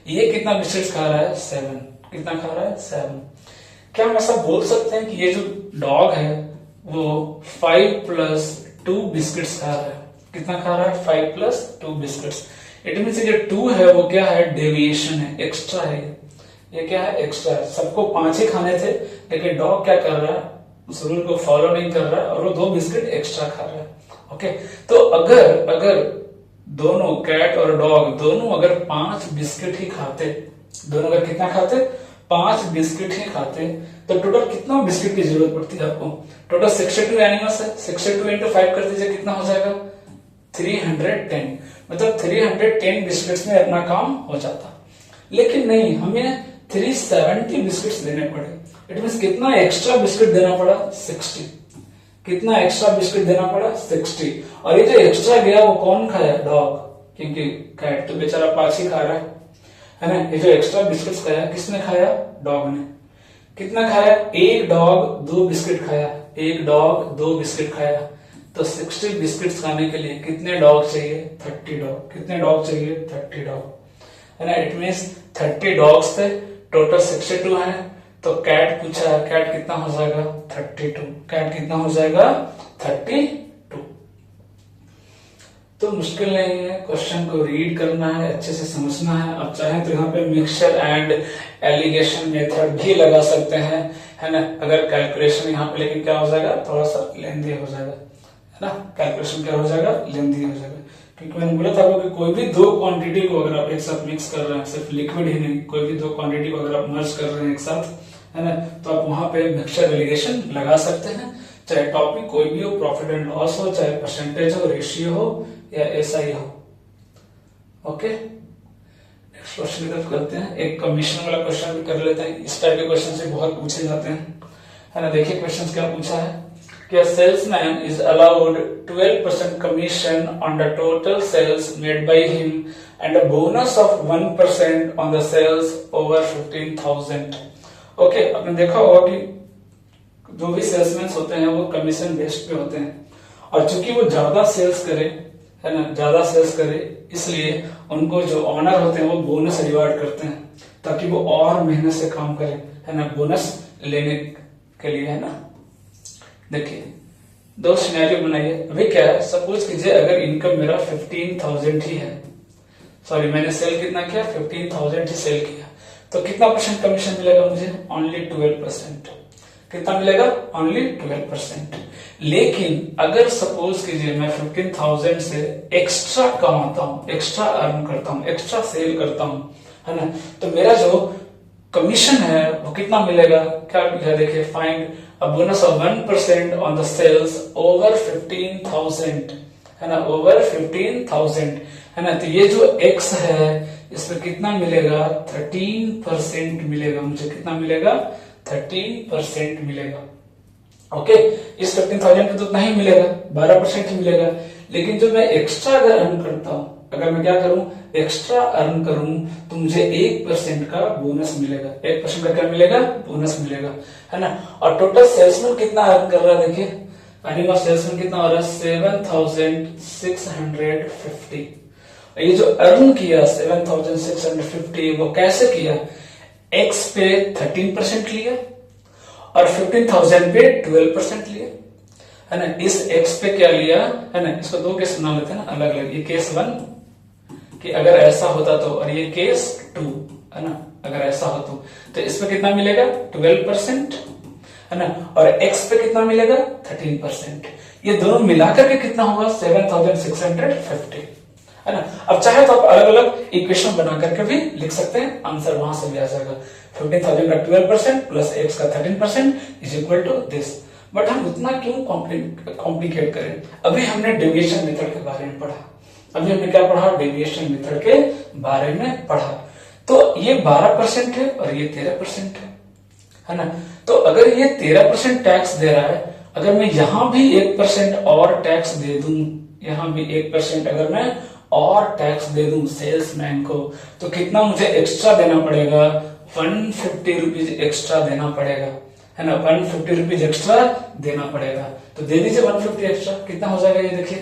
ये कितना बिस्किट्स खा रहा है? 7। कितना खा रहा है? 7। क्या हम ऐसा बोल सकते हैं कि ये जो डॉग है वो 5 + 2 बिस्किट्स खा रहा है? कितना खा रहा है? 5 + 2 बिस्किट्स। इट मीन जो 2 है वो क्या है? डेविएशन है, एक्स्ट्रा है। ये क्या है? एक्स्ट्रा है। सबको 5 ही खाने थे, लेकिन डॉग क्या कर रहा है? उस रूल को फॉलो नहीं कर रहा है और वो 2 बिस्किट एक्स्ट्रा खा रहा है। ओके, तो अगर दोनों कैट और डॉग दोनों अगर 5 बिस्किट ही खाते, दोनों अगर कितना खाते? 5 बिस्किट ही खाते, तो टोटल कितना बिस्किट की जरूरत पड़ती है आपको? टोटल 62 एनिमल्स है, 62 × 5 कर दीजिए, कितना हो जाएगा? 310। मतलब 310 बिस्किट्स में अपना काम हो जाता। लेकिन नहीं, हमें 370 बिस्किट्स देने पड़े। इट मीन कितना एक्स्ट्रा बिस्किट देना पड़ा? 60। कितना एक्स्ट्रा बिस्किट देना पड़ा? 60। और ये जो एक्स्ट्रा गया वो कौन खाया? डॉग, क्योंकि कैट तो बेचारा 5 ही खा रहा है ना। ये जो एक्स्ट्रा बिस्किट्स खाया, किसने खाया? डॉग ने। कितना खाया? एक डॉग 2 बिस्किट खाया, एक डॉग 2 बिस्किट खाया। तो 60 बिस्किट्स खाने के लिए कितने डॉग चाहिए? 30 डॉग। कितने डॉग चाहिए? 30 डॉग, है ना। इट मीन्स 30 डॉग्स थे, टोटल 62 है। तो कैट पूछा है, कैट कितना हो जाएगा? 32। कैट कितना हो जाएगा? 32। तो मुश्किल नहीं है, क्वेश्चन को रीड करना है, अच्छे से समझना है। आप चाहें तो यहाँ पे मिक्सचर एंड एलिगेशन मेथड भी लगा सकते हैं, है ना। अगर कैलकुलेशन यहाँ पे, लेकिन क्या हो जाएगा? थोड़ा सा लेंदी हो जाएगा, है ना। कैलकुलेशन क्या हो जाएगा? लेंदी हो जाएगा। क्योंकि मैंने बोला था आपको कि कोई भी 2 क्वांटिटी को अगर आप एक साथ मिक्स कर रहे हैं, सिर्फ लिक्विड ही नहीं, कोई भी 2 क्वांटिटी को अगर आप मर्ज कर रहे हैं एक साथ, है ना, तो आप वहां पे मिक्सचर एलिगेशन लगा सकते हैं। चाहे टॉपिक कोई भी हो, प्रॉफिट एंड लॉस हो, चाहे परसेंटेज हो, रेशियो हो या एसआई हो। ओके, नेक्स्ट क्वेश्चन की तरफ करते हैं। एक कमीशन वाला क्वेश्चन भी कर लेते हैं, इस टाइप के क्वेश्चन से बहुत पूछे जाते हैं, है ना। देखिए क्वेश्चन क्या पूछा है कि a salesman is allowed 12% commission on the total sales made by him and a bonus of 1% on the sales over 15,000। Okay, आपने देखा होगा कि जो भी सेल्समैन होते हैं वो कमीशन बेस्ड पे होते हैं, और चूंकि वो ज्यादा सेल्स करे, है ना, ज्यादा सेल्स करे, इसलिए उनको जो ऑनर होते हैं वो बोनस रिवार्ड करते हैं, ताकि वो और मेहनत से काम करे, है ना, बोनस लेने के लिए, है ना। देखिए 2 सिनेरियो बनाइए। अभी क्या है, सपोज कीजिए अगर इनकम मेरा 15,000 ही है, सॉरी मैंने सेल कितना किया? 15,000 ही सेल किया, तो कितना % कमीशन मिलेगा मुझे? ओनली 12%। कितना मिलेगा? ओनली 12%। लेकिन अगर सपोज कीजिए मैं 15,000 से एक्स्ट्रा कमाता हूं, एक्स्ट्रा अर्न करता हूं, एक्स्ट्रा सेल करता हूं, है ना, तो मेरा जो कमीशन है वो कितना मिलेगा? क्या लिखा देखिए, find a bonus of 1% on the sales over 15,000, है ना, over 15,000, है ना। तो ये जो x है इसमें कितना मिलेगा? 13% मिलेगा मुझे। कितना मिलेगा? 13% मिलेगा। ओके, इस 15,000 पे तो उतना ही मिलेगा, 12% ही मिलेगा। लेकिन जो मैं एक्स्ट्रा अगर अर्न करता हूं, अगर मैं क्या करूं? एक्स्ट्रा अर्न करूं, तो मुझे 1% का बोनस मिलेगा। 1% का क्या मिलेगा? बोनस मिलेगा, है ना। और टोटल सेल्समैन कितना अर्न कर रहा है? देखिए अर्निंग ऑफ सेल्समैन कितना हो रहा है? 7,650। ये जो अर्न किया 7,650, वो कैसे किया? एक्स पे 13% लिया और 15,000 पे 12% लिया, है ना, इस x पे क्या लिया, है ना, इसको दो केस बना लेते हैं ना अलग अलग। ये केस 1 कि अगर ऐसा होता तो, और ये केस 2, है ना, अगर ऐसा हो तो इस पे कितना मिलेगा 12%, है ना, और x पे कितना मिलेगा 13%। ये दोनों मिलाकर के कितना होगा 7650, है ना। अब चाहे तो आप अलग अलग इक्वेशन बना करके भी लिख सकते हैं, आंसर वहां से भी आ जाएगा। 15,000 का 12% प्लस x का 13% is equal to this. But हम उतना क्यों कॉम्प्लिकेट करें, अभी हमने डेविएशन मेथड के बारे में पढ़ा, अभी हमने क्या पढ़ा, डेविएशन मेथड के बारे में पढ़ा। तो ये 12% है और ये 13% है ना। तो अगर ये 13% टैक्स दे रहा है, अगर मैं यहां भी 1% और टैक्स दे दूं, यहां भी 1% अगर मैं और टैक्स दे दूं सेल्समैन को, तो कितना मुझे एक्स्ट्रा देना पड़ेगा, 150 रुपीज एक्स्ट्रा देना पड़ेगा, है ना, 150 रुपीज एक्स्ट्रा देना पड़ेगा। तो दे दीजिए 150 एक्स्ट्रा, कितना हो जाएगा ये देखिए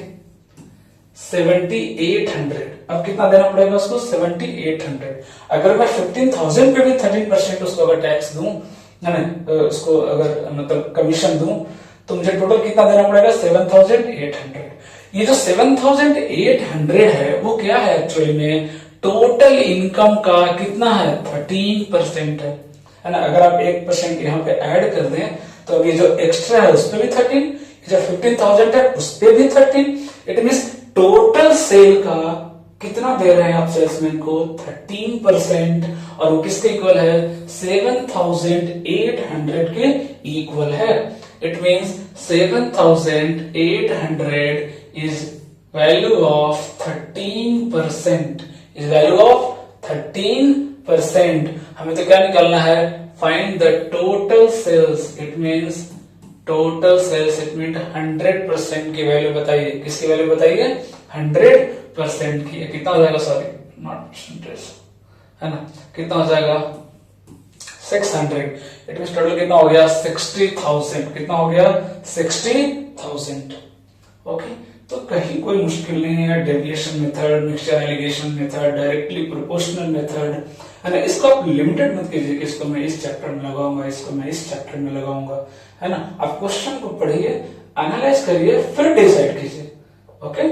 7800। अब कितना देना पड़ेगा उसको 7800। अगर मैं 15,000 पे भी 13% उसको अगर टैक्स दूं, है ना, उसको अगर मतलब कमीशन दूं, तो मुझे टोटल कितना देना पड़ेगा 7800। ये जो 7800 है वो क्या है एक्चुअली में, टोटल इनकम का कितना है 13% है ना। अगर आप 1% यहाँ पे ऐड कर दें तो अब ये जो एक्स्ट्रा है उस पर भी 13, जो 15,000 है उस पर भी 13। इट मीन टोटल सेल का कितना दे रहे हैं आप सेल्समैन को 13%, और वो किसके इक्वल है 7,800 के इक्वल है। It means 7,800 is value of 13%, is value of 13%। हमें तो क्या निकालना है, find the total sales, it means total sales, it means 100% की वैल्यू बताइए, किसकी वैल्यू बताइए 100% की। कितना हो जाएगा, सॉरी नॉट परसेंटेज, है ना, कितना हो जाएगा 600। इट मीन टोटल कितना हो गया 60,000, कितना हो गया 60,000। ओके, तो कहीं कोई मुश्किल नहीं है। Deviation method, mixture allegation method, directly proportional method, है ना, इसको आप लिमिटेड मत कीजिए कि इसको मैं इस चैप्टर में लगाऊंगा, इसको मैं इस चैप्टर में लगाऊंगा, है ना। आप क्वेश्चन को पढ़िए, एनालाइज करिए, फिर डिसाइड कीजिए। ओके,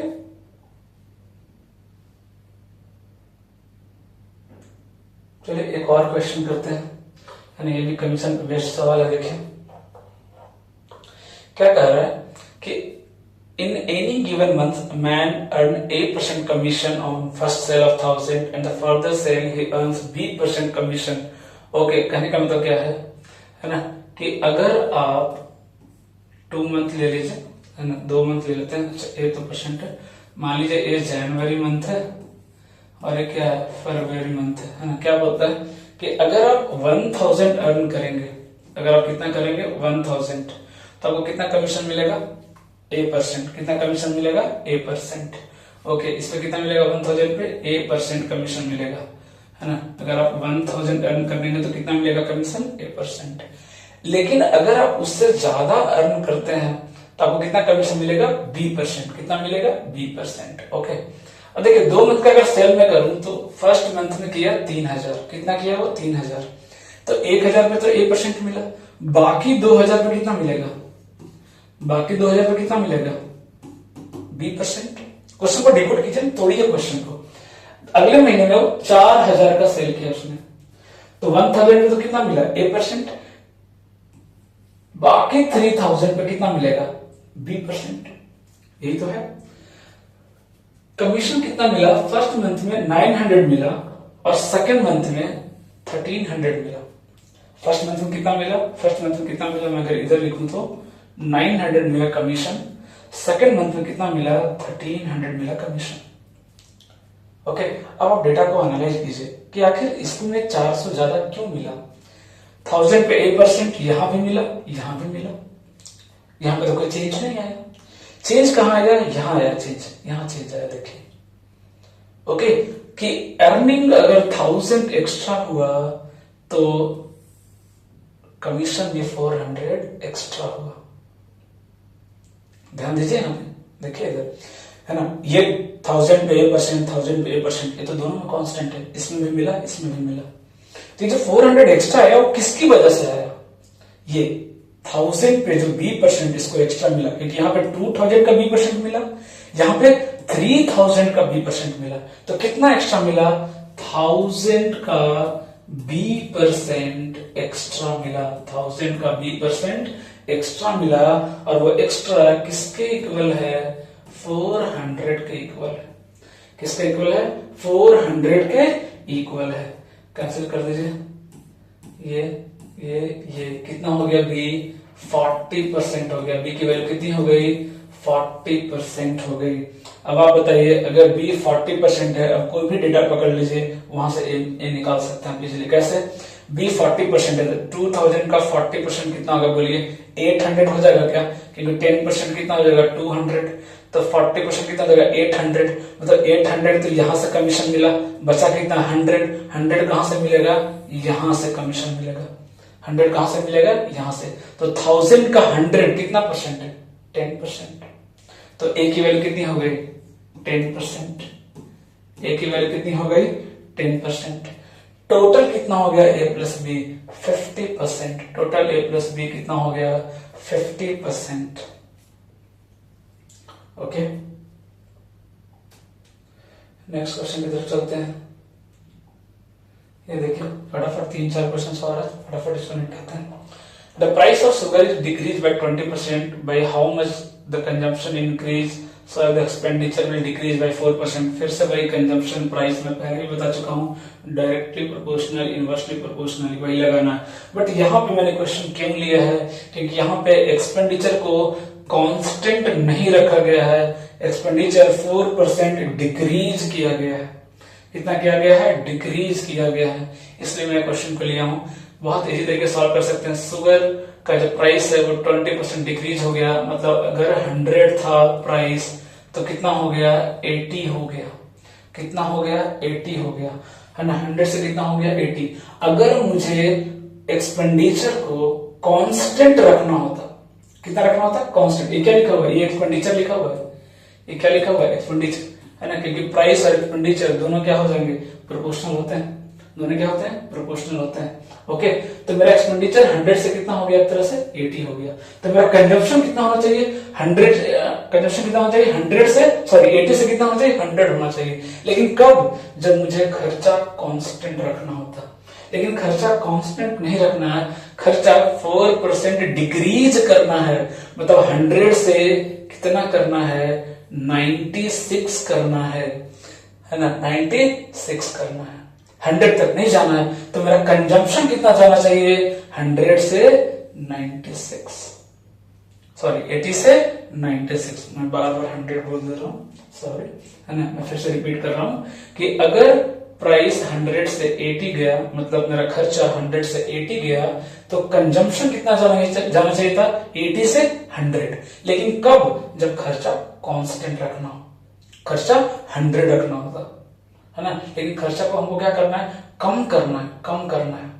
चलिए एक और क्वेश्चन करते हैं, है ना, ये भी कमीशन बेस्ड सवाल है। देखिए क्या कह रहा है कि in any given month a man earn A% commission on first sale of 1,000 and the further sale he earns B% commission। Okay, कहने का मतलब क्या है ना, कि अगर आप 2 मंथ ले लीजिए, है ना, 2 मंथ ले लेते हैं। अच्छा, ये तो परसेंट है, मान लीजिए ये जनवरी मंथ है और ये क्या है फरवरी मंथ है ना। क्या बोलता है कि अगर आप 1,000 अर्न करेंगे, अगर आप कितना करेंगे 1,000, तो आपको कितना कमीशन मिलेगा A%। कितना कमीशन मिलेगा A%। ओके, इस पे कितना मिलेगा 1,000 पे A% कमीशन मिलेगा, है ना। अगर आप 1,000 अर्न कर देंगे तो कितना मिलेगा कमीशन A%। लेकिन अगर आप उससे ज्यादा अर्न करते हैं तो आपको कितना कमीशन मिलेगा B%। कितना मिलेगा B%। ओके, अब देखिए 2 मंथ का अगर सेल में करूं तो फर्स्ट मंथ में किया 3,000, कितना किया वो 3,000, तो 1,000 पे तो A% मिला, बाकी 2,000 पे कितना मिलेगा, बाकी 2,000 पे कितना मिलेगा B%। क्वेश्चन को डिकोड कीजिए, तोड़िए क्वेश्चन को। अगले महीने में वो 4,000 का सेल किया उसने, तो 1,000 पे तो कितना मिला A%, बाकी 3,000 पे कितना मिलेगा B%। यही तो है। कमीशन कितना मिला, फर्स्ट मंथ में 900 मिला और सेकेंड मंथ में 1,300 मिला। फर्स्ट मंथ में कितना मिला, फर्स्ट मंथ में कितना मिला, मैं अगर इधर लिखूं तो 900 मिला कमीशन, सेकेंड मंथ में कितना मिला 1,300 मिला कमीशन। ओके, अब आप डेटा को एनालाइज कीजिए कि आखिर इसमें 400 ज्यादा क्यों मिला। 1,000 पे A% यहां भी मिला, यहां भी मिला, यहां पे तो कोई चेंज नहीं आया। चेंज कहां आया, यहां आया चेंज, यहां चेंज आया। देखिए ओके, कि अर्निंग अगर 1,000 एक्स्ट्रा हुआ तो कमीशन भी 400 एक्स्ट्रा हुआ। ध्यान दीजिए यहाँ पे, देखिए इधर, है ना, ये 1,000 पे A%, 1,000 पे A%, ये तो दोनों में कांस्टेंट है, इसमें भी मिला, इसमें भी मिला। तो ये जो 400 एक्स्ट्रा आया वो किसकी वजह से आया, ये 1000 पे जो B% इसको एक्स्ट्रा मिला, क्योंकि यहाँ पे 2000 का B% मिला, यहाँ पे 3000 का B% मिला, तो कितना एक्स्ट्रा मिला? 1000 का B% एक्स्ट्रा मिला, 1000 का B% एक्स्ट्रा मिला, और वो एक्स्ट्रा किसके इक्वल है? 400 के इक्वल है। किसके इक्वल है? 400 के इक्वल है। कैंसिल कर दीजिए, ये कितना हो गया? B 40% हो गया। B की वैल्यू कितनी हो गई? 40% हो गई। अब आप बताइए, अगर B 40% है, अब कोई भी डेटा पकड़ लीजिए, वहां से ए निकाल सकते हैं इजीली। कैसे? B 40% है, 2000 का 40% कितना होगा बोलिए? 800 हो जाएगा क्या? क्योंकि 10% कितना हो जाएगा? 200, तो 40% कितना हो जाएगा? 800, मतलब 800, तो यहां से कमीशन मिला, बचा कितना? 100 कहां से मिलेगा? यहां से कमीशन मिलेगा। 100 कहां से मिलेगा? यहां से। तो 1000 का 100 कितना परसेंट है? 10%। तो ए की वैल्यू कितनी हो गई? 10%। ए की वैल्यू कितनी हो गई? 10%। टोटल कितना हो गया? A plus b 50%। Total A plus b कितना हो गया? 50%। ओके, नेक्स्ट क्वेश्चन की तरफ चलते हैं। ये देखिए, फटाफट 3-4 क्वेश्चन और है, फटाफट इसको निपटाते हैं। The price of sugar is decrease by 20%, by how much the consumption increase, so the expenditure will decrease by 4%। फिर से भाई कंजम्पशन प्राइस में पहले भी बता चुका हूँ, डायरेक्टली प्रोपोर्शनल, इनवर्सली प्रोपोर्शनल वही लगाना है। बट यहाँ पे मैंने क्वेश्चन क्यों लिया है? क्योंकि यहाँ पे एक्सपेंडिचर को कांस्टेंट नहीं रखा गया है, एक्सपेंडिचर 4% डिक्रीज किया गया है। कितना किया गया है? डिक्रीज किया गया है, इसलिए मैं क्वेश्चन को लिया हूं। बहुत इजी तरीके सॉल्व कर सकते हैं। शुगर का जो प्राइस है वो 20% डिक्रीज हो गया, मतलब अगर 100 था प्राइस तो कितना हो गया? 80 हो गया। कितना हो गया? 80 हो गया, है ना। 100 से कितना हो गया? 80। अगर मुझे एक्सपेंडिचर को कांस्टेंट रखना होता, कितना रखना होता? कांस्टेंट। ये क्या लिखा हुआ है? ये एक्सपेंडिचर लिखा हुआ है, ये क्या लिखा हुआ है? एक्सपेंडिचर, है ना। क्योंकि प्राइस और एक्सपेंडिचर दोनों क्या हो जाएंगे? प्रोपोर्शनल होते हैं। दोनों क्या होते हैं? प्रोपोर्शनल होते हैं। ओके, तो मेरा एक्सपेंडिचर 100 से कितना हो गया? एक तरह से 80 हो गया। तो मेरा कंजम्पशन कितना होना चाहिए? कंजम्पशन कितना होना चाहिए? 100 से, सॉरी 80 से कितना होना चाहिए? 100 होना चाहिए। लेकिन कब? जब मुझे खर्चा कांस्टेंट रखना होता। लेकिन खर्चा कांस्टेंट नहीं रखना है, खर्चा 4% डिक्रीज करना है, मतलब 100 से कितना करना है? 96 करना है ना। 96 करना है, 100 तक नहीं जाना है। तो मेरा कंजम्पशन कितना जाना चाहिए? 100 से 96, सॉरी 80 से 96। मैं बार बार 100 बोल दे रहा हूं, सॉरी, है ना। मैं फिर से रिपीट कर रहा हूं कि अगर प्राइस 100 से 80 गया, मतलब मेरा खर्चा 100 से 80 गया, तो कंजम्पशन कितना जाना चाहिए था? 80 से 100। लेकिन कब? जब खर्चा कांस्टेंट रखना हो, खर्चा 100 रखना होता, है ना। लेकिन खर्चा को हमको क्या करना है? कम करना है, कम करना है।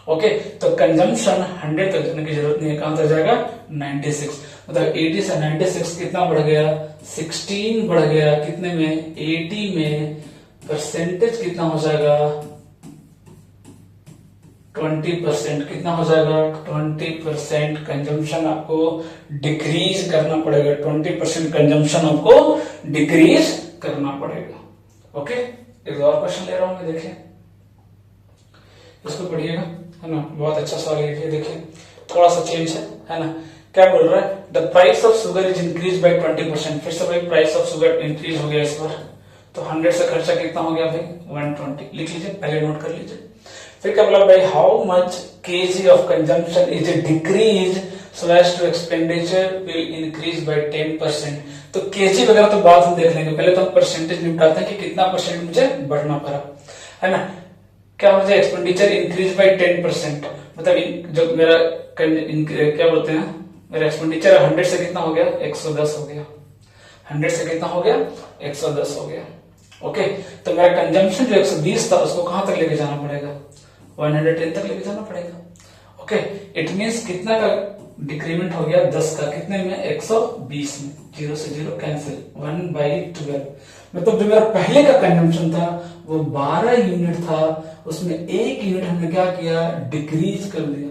ओके, तो कंजम्पशन 100 तक जाने की जरूरत नहीं है। कहां तक जाएगा? 96। मतलब 80 से 96 कितना बढ़ गया? 16 बढ़ गया। कितने में? 80 में। परसेंटेज कितना हो जाएगा? 20%। कितना हो जाएगा? 20% कंजम्पशन आपको डिक्रीज करना पड़ेगा। 20% कंजम्पशन आपको डिक्रीज करना पड़ेगा। ओके, एक और क्वेश्चन ले रहा हूं मैं, देखिए इसको पढ़िएगा, है ना। बहुत अच्छा सवाल है, देखिए थोड़ा सा चेंज है ना। क्या बोल रहा है? The price of sugar is increase bye 20%। फिर से भाई प्राइस ऑफ शुगर इंक्रीज हो गया इस बार, तो 100 से खर्चा कितना हो गया भाई? 120। लिख लीजिए, पहले नोट कर लीजिए। फिर क्या बोला भाई? How much kg of consumption is decrease so as to expenditure will increase by 10%। तो kg वगैरह तो बात हम देख लेंगे, पहले तो हम परसेंटेज निपटाते हैं कि कितना परसेंट मुझे बढ़ना पड़ा, है ना। क्या मुझे एक्सपेंडिचर इंक्रीज बाय 10%, मतलब जो मेरा क्या बोलते हैं, मेरा एक्सपेंडिचर 100 से कितना हो गया? 110 हो गया। 100 से कितना हो गया? 110 हो गया। ओके, तो मेरा कंजम्पशन जो 120 था उसको कहां तक लेके जाना पड़ेगा? 110 तक लेके जाना पड़ेगा। ओके, इट मींस कितना का डिक्रीमेंट हो गया? 10 का। कितने में? 120 में। 0 से 0 कैंसिल, 1/12। मतलब जो मेरा पहले का कंजम्पशन था वो 12 यूनिट था, उसमें 1 यूनिट हमने क्या किया? डिक्रीज कर दिया,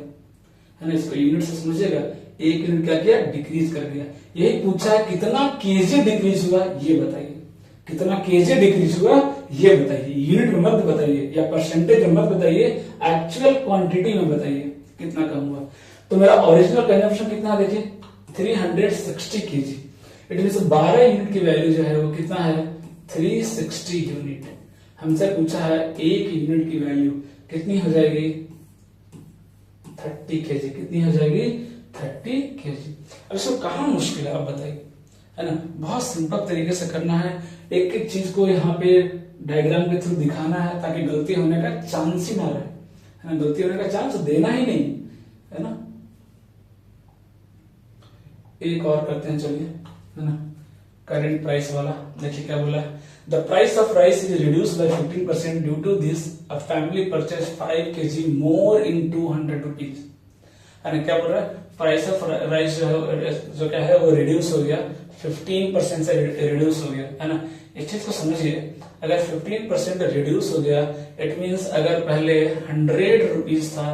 है ना, इसको यूनिट से समझिएगा, 1 यूनिट क्या किया, डिक्रीज कर दिया। यही पूछा है कितना केजी डिक्रीज हुआ ये बताइए, कितना केजी डिक्रीज हुआ ये बताइए, यूनिट में मत बताइए या परसेंटेज में मत बताइए, एक्चुअल क्वांटिटी में बताइए कितना कम हुआ। तो मेरा ओरिजिनल कंजम्पशन कितना देखिए 360 केजी, इट मीन 12 यूनिट की वैल्यू जो है वो कितना है 360 यूनिट। हमसे पूछा है 1 यूनिट की वैल्यू कितनी हो जाएगी 30 केजी, कितनी हो जाएगी 30 केजी। अब इसको कहाँ मुश्किल है आप बताइए, है ना, बहुत सिंपल तरीके से करना है, एक एक चीज को यहाँ पे डायग्राम के थ्रू दिखाना है ताकि गलती होने का चांस ही ना रहे, है ना, गलती होने का चांस देना ही नहीं, है ना। एक और करते हैं चलिए, है ना, करेंट प्राइस वाला। देखिए क्या बोला है, the price of rice is reduce by 15% due to this, a family purchase 5 kg more in 200 rupees, है ना। क्या बोल रहा है, प्राइस ऑफ राइस जो क्या है वो रिड्यूस हो गया 15% से रिड्यूस हो गया, है ना। इस चीज को समझिए, अगर 15% रिड्यूस हो गया इट मींस अगर पहले 100 रुपीज था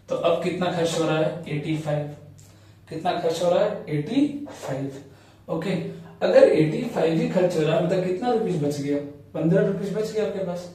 तो अब कितना खर्च हो रहा है 85, कितना खर्च हो रहा है 85, ओके। अगर 85 ही खर्च हो रहा है मतलब कितना रुपीज बच गया, 15 रुपीज बच गया आपके पास,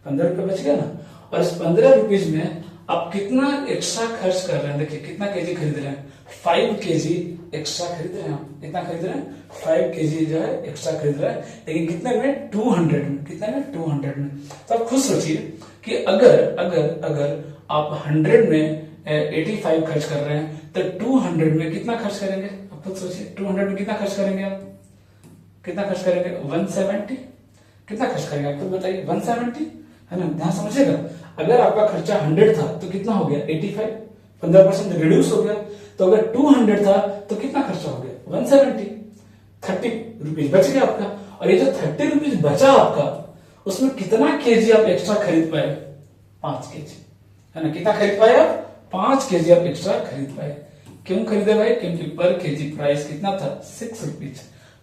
15 रुपए बच गया ना। और इस 15 रुपीज में आप कितना एक्स्ट्रा खर्च कर रहे हैं, देखिए कितना केजी खरीद रहे हैं 5 केजी एक्स्ट्रा खरीद रहे हैं आप, कितना खरीद रहे हैं 5 केजी जो है एक्स्ट्रा खरीद रहे हैं, लेकिन कितने में 200 में, कितने में 200 में। तो आप खुद सोचिए कि अगर अगर अगर आप 100 में 85 खर्च कर रहे हैं तो 200 में कितना खर्च करेंगे, आप खुद सोचिए 200 में कितना खर्च करेंगे आप, कितना खर्च करेंगे 170, कितना खर्च करेंगे आप खुद बताइए 170, है ना। ध्यान समझिएगा, अगर आपका खर्चा 100 था तो कितना हो गया 85, 15% रिड्यूस हो गया, तो अगर 200 था तो कितना खर्चा हो गया 170, 30 रुपीज बच गया आपका। और ये जो 30 रुपीज बचा आपका उसमें कितना केजी आप एक्स्ट्रा खरीद पाए 5 केजी, है ना, कितना खरीद पाए आप 5 केजी आप एक्स्ट्रा खरीद पाए। क्यों खरीदे भाई, क्योंकि पर केजी प्राइस कितना था 6 रुपीज,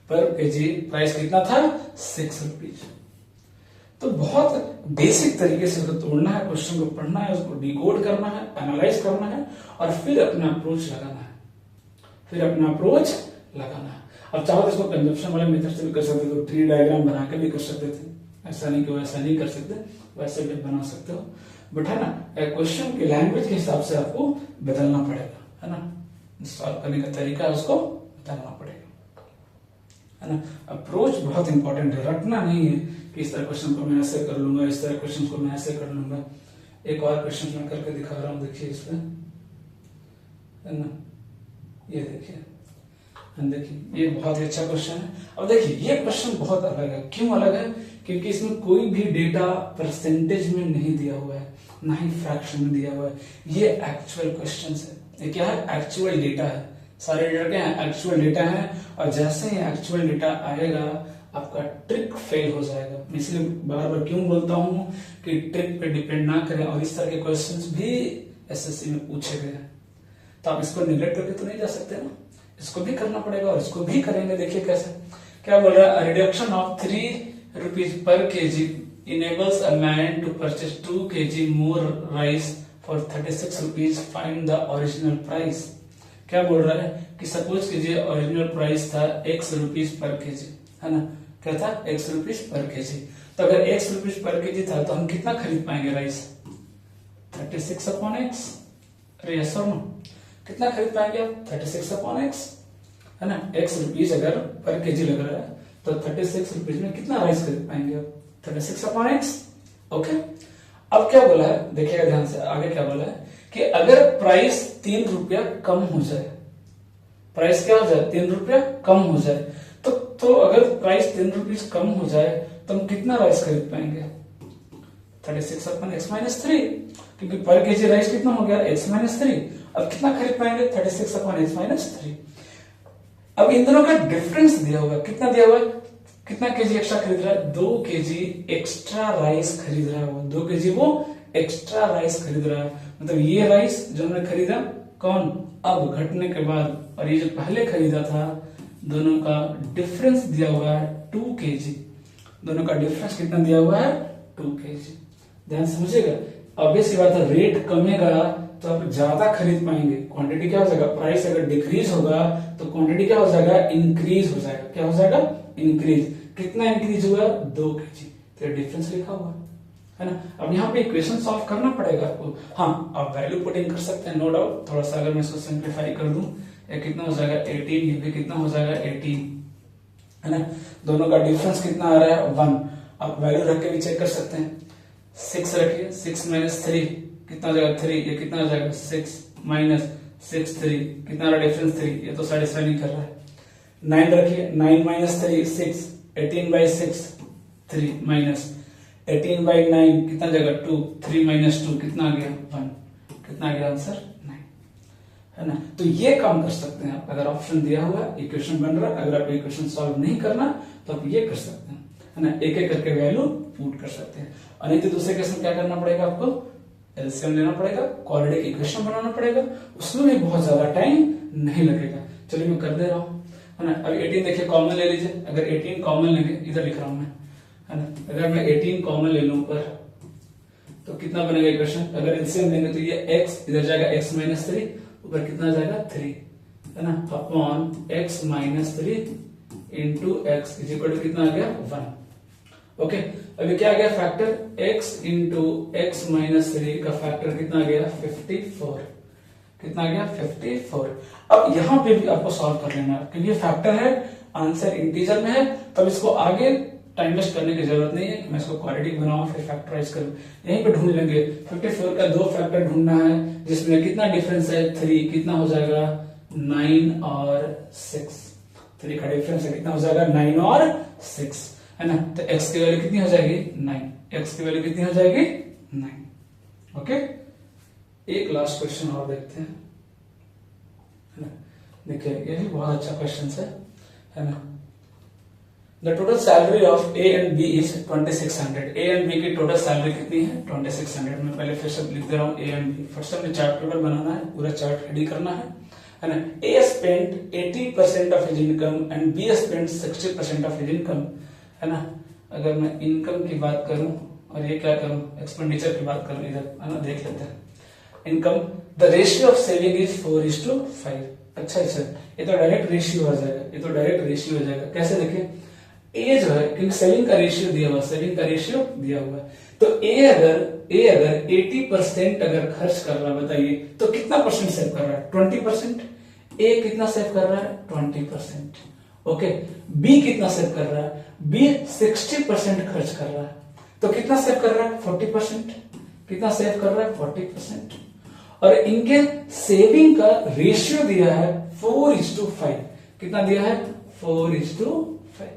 पर केजी प्राइस कितना था 6 रुपीज। तो बहुत बेसिक तरीके से उसको तोड़ना है, क्वेश्चन को पढ़ना है, उसको डिकोड करना है, एनालाइज करना है और फिर अपना अप्रोच लगाना है, फिर अपना अप्रोच लगाना है। अब चाहो तो इसको कंजप्शन वाले मेथड से भी कर सकते हो, ट्री डायग्राम बना के भी कर सकते थे, ऐसा नहीं कि वैसा नहीं कर सकते, वैसे भी बना सकते हो, बट है ना क्वेश्चन की लैंग्वेज के हिसाब से आपको बदलना पड़ेगा, है ना, सॉल्व करने का तरीका उसको बदलना पड़ेगा, है ना। अप्रोच बहुत इंपॉर्टेंट है, रटना नहीं है कि इस तरह क्वेश्चन को मैं ऐसे कर लूंगा, इस तरह क्वेश्चन को मैं ऐसे कर लूंगा। एक और क्वेश्चन मैं करके दिखा रहा हूं, देखिए इसमें, है ना, ये देखिए, देखिए ये बहुत ही अच्छा क्वेश्चन है। अब देखिए ये क्वेश्चन बहुत अलग है, क्यों अलग है, क्योंकि इसमें कोई भी डेटा परसेंटेज में नहीं दिया हुआ है, ना ही फ्रैक्शन में दिया हुआ है, ये एक्चुअल क्वेश्चन है। ये क्या है, एक्चुअल डेटा है, सारे डेटा क्या है एक्चुअल डेटा है। और जैसे ही एक्चुअल डेटा आएगा आपका ट्रिक फेल हो जाएगा। मैं इसलिए बार बार क्यों बोलता हूं कि ट्रिक पे डिपेंड ना करें, और इस तरह के क्वेश्चंस भी एसएससी में पूछे गए हैं, तो आप इसको निगलेक्ट करके तो नहीं जा सकते ना, इसको भी करना पड़ेगा और इसको भी करेंगे। देखिए कैसे, क्या बोल रहा है, reduction of 3 rupees per KG enables a man to purchase 2 kg more rice for 36 rupees, find the original price। क्या बोल रहा है कि सपोज कीजिए ओरिजिनल प्राइस था x रुपीज पर केजी, है ना, क्या था x रुपीज पर केजी। तो अगर x रुपीज पर केजी था तो हम कितना खरीद पाएंगे राइस 36/x, अरे यस और नो, कितना खरीद पाएंगे आप 36/x, है ना। x रुपीज अगर पर केजी लग रहा है तो 36 रुपीज में कितना राइस खरीद पाएंगे आप 36/x, ओके। अब क्या बोला है, देखिएगा ध्यान से, आगे क्या बोला है कि अगर प्राइस 3 रुपया कम हो जाए, प्राइस क्या हो जाए 3 रुपया कम हो जाए, तो अगर प्राइस 3 रुपीज कम हो जाए तो हम कितना राइस खरीद पाएंगे 36/x-3, क्योंकि पर केजी राइस कितना हो गया x-3, अब कितना खरीद पाएंगे 36/x-3। अब इन दोनों का डिफरेंस दिया होगा, कितना दिया हुआ है, कितना केजी एक्स्ट्रा खरीद रहा है 2 केजी एक्स्ट्रा राइस खरीद रहा है वो, 2 केजी वो एक्स्ट्रा राइस खरीद रहा है। मतलब ये राइस जो हमने खरीदा कौन अब घटने के बाद, और ये जो पहले खरीदा था, दोनों का डिफरेंस दिया हुआ है 2 केजी, दोनों का डिफरेंस कितना दिया हुआ है 2 केजी। ध्यान समझिएगा, ऑब्वियस सी बात है रेट कमेगा तो आप ज्यादा खरीद पाएंगे। क्वांटिटी क्या हो जाएगा, प्राइस अगर डिक्रीज होगा तो क्वांटिटी क्या हो जाएगा, इंक्रीज हो जाएगा। क्या हो जाएगा, इंक्रीज। कितना इंक्रीज हुआ, 2 kg। तो डिफरेंस लिखा हुआ है ना। अब यहाँ पे इक्वेशन सॉल्व करना पड़ेगा आपको। हाँ, आप वैल्यू पुटिंग कर सकते हैं, नो डाउट। थोड़ा सा अगर मैं इसको सिंप्लीफाई कर दूं, ये कितना हो जाएगा 18, ये भी कितना हो जाएगा 18, है ना। दोनों का डिफरेंस कितना आ रहा है 1। आप वैल्यू रख के भी चेक कर सकते हैं। 6 रखिए, 6 माइनस 3 कितना हो जाएगा 3, ये कितना हो जाएगा 6 माइनस 6 3 कितना रहा डिफरेंस 3, ये तो सेटिस्फाई नहीं कर रहा है। 9 रखिए, 9 माइनस 3 6, 18/6 3 माइनस 18/9 कितना जाएगा 2, 3 माइनस 2 कितना आ गया 1, कितना आ गया आंसर 9, है ना। तो ये काम कर सकते हैं आप, अगर ऑप्शन दिया हुआ इक्वेशन बन रहा है, अगर आपको इक्वेशन सॉल्व नहीं करना तो आप ये कर सकते हैं, है ना। एक एक करके वैल्यू पुट कर सकते हैं। और नहीं तो दूसरे केस में क्या करना पड़ेगा, आपको एलसीएम लेना पड़ेगा, क्वाड्रेटिक इक्वेशन बनाना पड़ेगा, उसमें भी बहुत ज्यादा टाइम नहीं लगेगा। चलिए मैं कर दे रहा हूँ, है ना। अब 18 देखिए कॉमन ले लीजिए, अगर 18 कॉमन लेंगे, इधर लिख रहा हूं मैं, है ना। अगर मैं 18 कॉमन ले लूं ऊपर तो कितना बनेगा इक्वेशन, अगर एलसीएम लेंगे तो ये x इधर जाएगा x माइनस 3, ऊपर कितना जाएगा 3, है ना, upon x minus 3 into x is equal to कितना आ गया 1। ओके, अभी क्या आ गया factor, x into x minus 3 का फैक्टर कितना आ गया 54, कितना आ गया 54। अब यहां पे भी आपको सॉल्व कर लेना है, क्योंकि ये फैक्टर है, आंसर इंटीजर में है, तब इसको आगे टाइम वेस्ट करने की जरूरत नहीं है। मैं इसको क्वाड्रेटिक बनाऊं फिर फैक्टराइज करूं, यहीं पे ढूंढ लेंगे। 54 का 2 फैक्टर ढूंढना है, जिसमें कितना डिफरेंस है 3, कितना हो जाएगा 9 और 6, 3 का डिफरेंस है, कितना हो जाएगा 9 और 6, है ना। तो x की वैल्यू कितनी हो जाएगी 9, x की वैल्यू कितनी हो जाएगी 9। ओके, एक लास्ट क्वेश्चन और देखते हैं, है ना। देखिए ये भी बहुत अच्छा क्वेश्चन है ना। The total salary of A and B is 2600। A and B की टोटल सैलरी कितनी है 2600। मैं पहले फिर से लिख दे रहा हूँ ए एंड बी। फर्स्ट हमने चार्ट पेपर बनाना है, पूरा चार्ट रेडी करना है ना। A spent 80% of his income and B spent 60% of his income, है ना। अगर मैं इनकम की बात करूं और ये क्या करूं, एक्सपेंडिचर की बात करूं, इधर है ना, देख लेते हैं। Income, the ratio of saving is 4:5। अच्छा सर, ये तो डायरेक्ट रेशियो हो जाएगा, ये तो डायरेक्ट रेशियो हो जाएगा। कैसे देखिए, ए जो है, क्योंकि सेविंग का रेशियो दिया हुआ, सेविंग का रेशियो दिया हुआ है, तो ए अगर 80% अगर खर्च कर रहा है, बताइए तो कितना परसेंट सेव कर रहा है 20%। ए कितना सेव कर रहा है 20%। ओके, बी कितना सेव कर रहा है, बी 60% खर्च कर रहा है, तो कितना सेव कर रहा है 40%। कितना सेव कर रहा है 40%। और इनके सेविंग का रेशियो दिया है 4:5। कितना दिया है 4:5।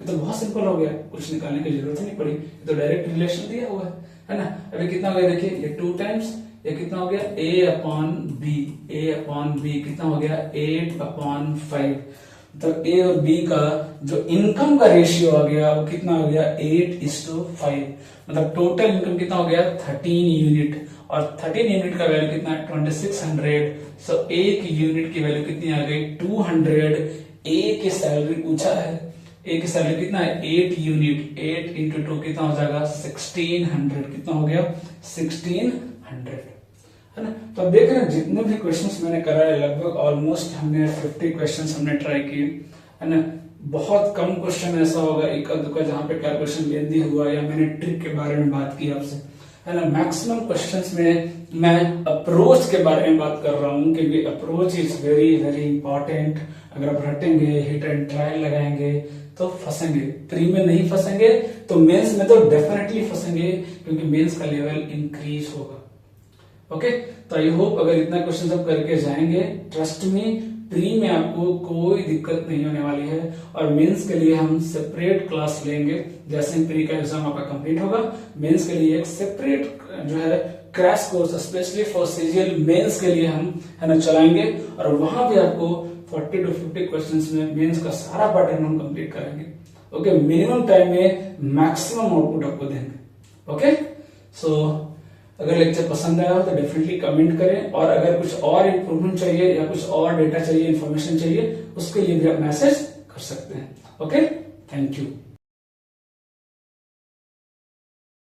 ये तो बहुत सिंपल हो गया, कुछ निकालने की जरूरत नहीं पड़ी, ये तो डायरेक्ट रिलेशन दिया हुआ है ना। अभी कितना हो गया देखिए, ये 2 टाइम्स, ये कितना हो गया a अपॉन बी कितना हो गया 8/5। तो a और b का जो इनकम का रेशियो आ गया वो कितना हो गया 8:5। मतलब टोटल इनकम कितना हो गया 13 यूनिट, और 13 यूनिट का वैल्यू कितना है 2600। सो एक यूनिट की वैल्यू कितनी आ गई 200। ए की सैलरी पूछा है, ए की सैलरी कितना है 8 यूनिट, 8 इंटू 2 कितना हो जाएगा 1600। कितना हो गया 1600, है ना। तो अब देख रहे हैं जितने भी क्वेश्चंस मैंने कराए लगभग ऑलमोस्ट हमने 50 क्वेश्चंस हमने ट्राई किए, है ना। बहुत कम क्वेश्चन ऐसा होगा एक दुका जहां पे कैलकुलेशन लेंदी हुआ या मैंने ट्रिक के बारे में बात की आपसे, है ना। मैक्सिमम क्वेश्चंस में मैं अप्रोच के बारे में बात कर रहा हूं, क्योंकि approach is very very important. अगर आप रटेंगे, हिट एंड ट्रायल लगाएंगे तो फंसेंगे, प्री में नहीं फंसेंगे तो मेंस में तो डेफिनेटली फंसेंगे, क्योंकि मेंस का लेवल इंक्रीज होगा। ओके, तो आई होप अगर इतना क्वेश्चन आप करके जाएंगे, ट्रस्ट मी प्री में आपको कोई दिक्कत नहीं होने वाली है। और मेंस के लिए हम सेपरेट क्लास लेंगे, जैसे ही प्री का एग्जाम आपका कंप्लीट होगा, मेंस के लिए एक सेपरेट जो है crash course specially for CGL mains के लिए हम, है ना, चलाएंगे। और वहां भी आपको 40 to 50 क्वेश्चंस में मेंस का सारा पैटर्न हम कंप्लीट करेंगे। ओके, मिनिमम टाइम में मैक्सिमम आउटपुट आपको देंगे। ओके, सो अगर लेक्चर पसंद आया हो तो डेफिनेटली कमेंट करें, और अगर कुछ और इंप्रूवमेंट चाहिए या कुछ और डेटा चाहिए, इंफॉर्मेशन चाहिए, उसके लिए भी आप मैसेज कर सकते हैं। Okay, thank you.